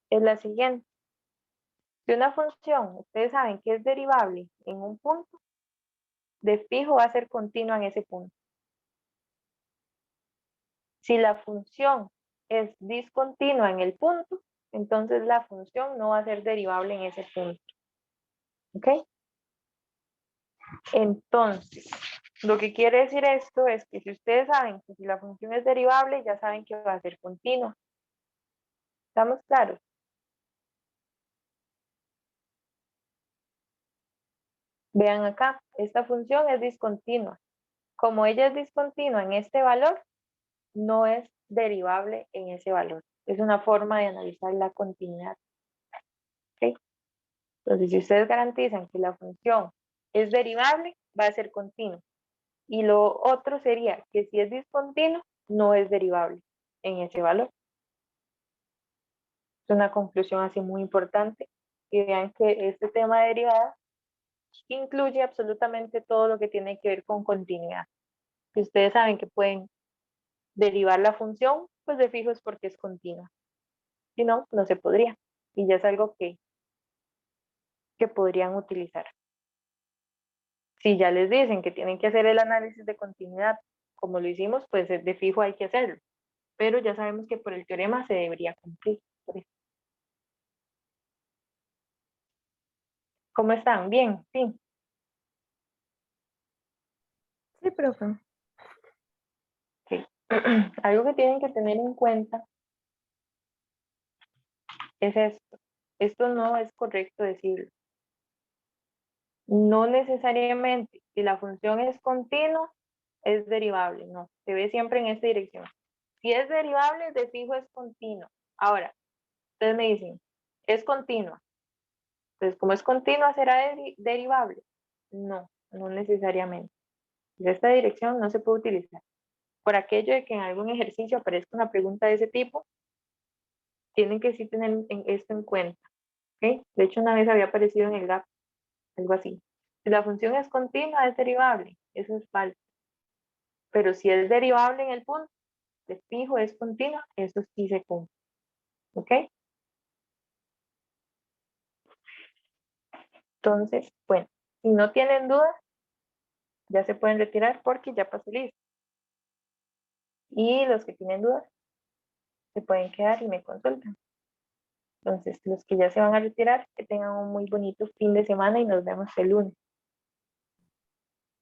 A: es la siguiente. Si una función, ustedes saben que es derivable en un punto, de fijo va a ser continua en ese punto. Si la función es discontinua en el punto, entonces la función no va a ser derivable en ese punto. ¿Ok? Entonces, lo que quiere decir esto es que si ustedes saben que si la función es derivable, ya saben que va a ser continua. ¿Estamos claros? Vean acá, esta función es discontinua. Como ella es discontinua en este valor, no es derivable en ese valor. Es una forma de analizar la continuidad. ¿Ok? Entonces, si ustedes garantizan que la función es derivable, va a ser continua. Y lo otro sería que si es discontinuo, no es derivable en ese valor. Es una conclusión así muy importante. Y vean que este tema de derivadas incluye absolutamente todo lo que tiene que ver con continuidad. Si ustedes saben que pueden derivar la función, pues de fijo es porque es continua. Si no, no se podría. Y ya es algo que podrían utilizar. Si ya les dicen que tienen que hacer el análisis de continuidad, como lo hicimos, pues de fijo hay que hacerlo. Pero ya sabemos que por el teorema se debería cumplir. ¿Cómo están? ¿Bien? Sí.
F: Sí, profe.
A: Sí. Algo que tienen que tener en cuenta es esto. Esto no es correcto decirlo. No necesariamente, si la función es continua, es derivable. No, se ve siempre en esta dirección. Si es derivable, de fijo es continua. Ahora, ustedes me dicen, es continua. Entonces, como es continua, ¿será derivable? No, no necesariamente. De esta dirección no se puede utilizar. Por aquello de que en algún ejercicio aparezca una pregunta de ese tipo, tienen que sí tener esto en cuenta. ¿Okay? De hecho, una vez había aparecido en el GAP, algo así. Si la función es continua, es derivable. Eso es falso. Pero si es derivable en el punto, de fijo es continua, eso sí se cumple. ¿Ok? Entonces, bueno, si no tienen dudas, ya se pueden retirar porque ya pasó listo. Y los que tienen dudas, se pueden quedar y me consultan. Entonces, los que ya se van a retirar, que tengan un muy bonito fin de semana y nos vemos el lunes.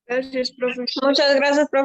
E: Gracias, profe.
G: Muchas gracias, profe.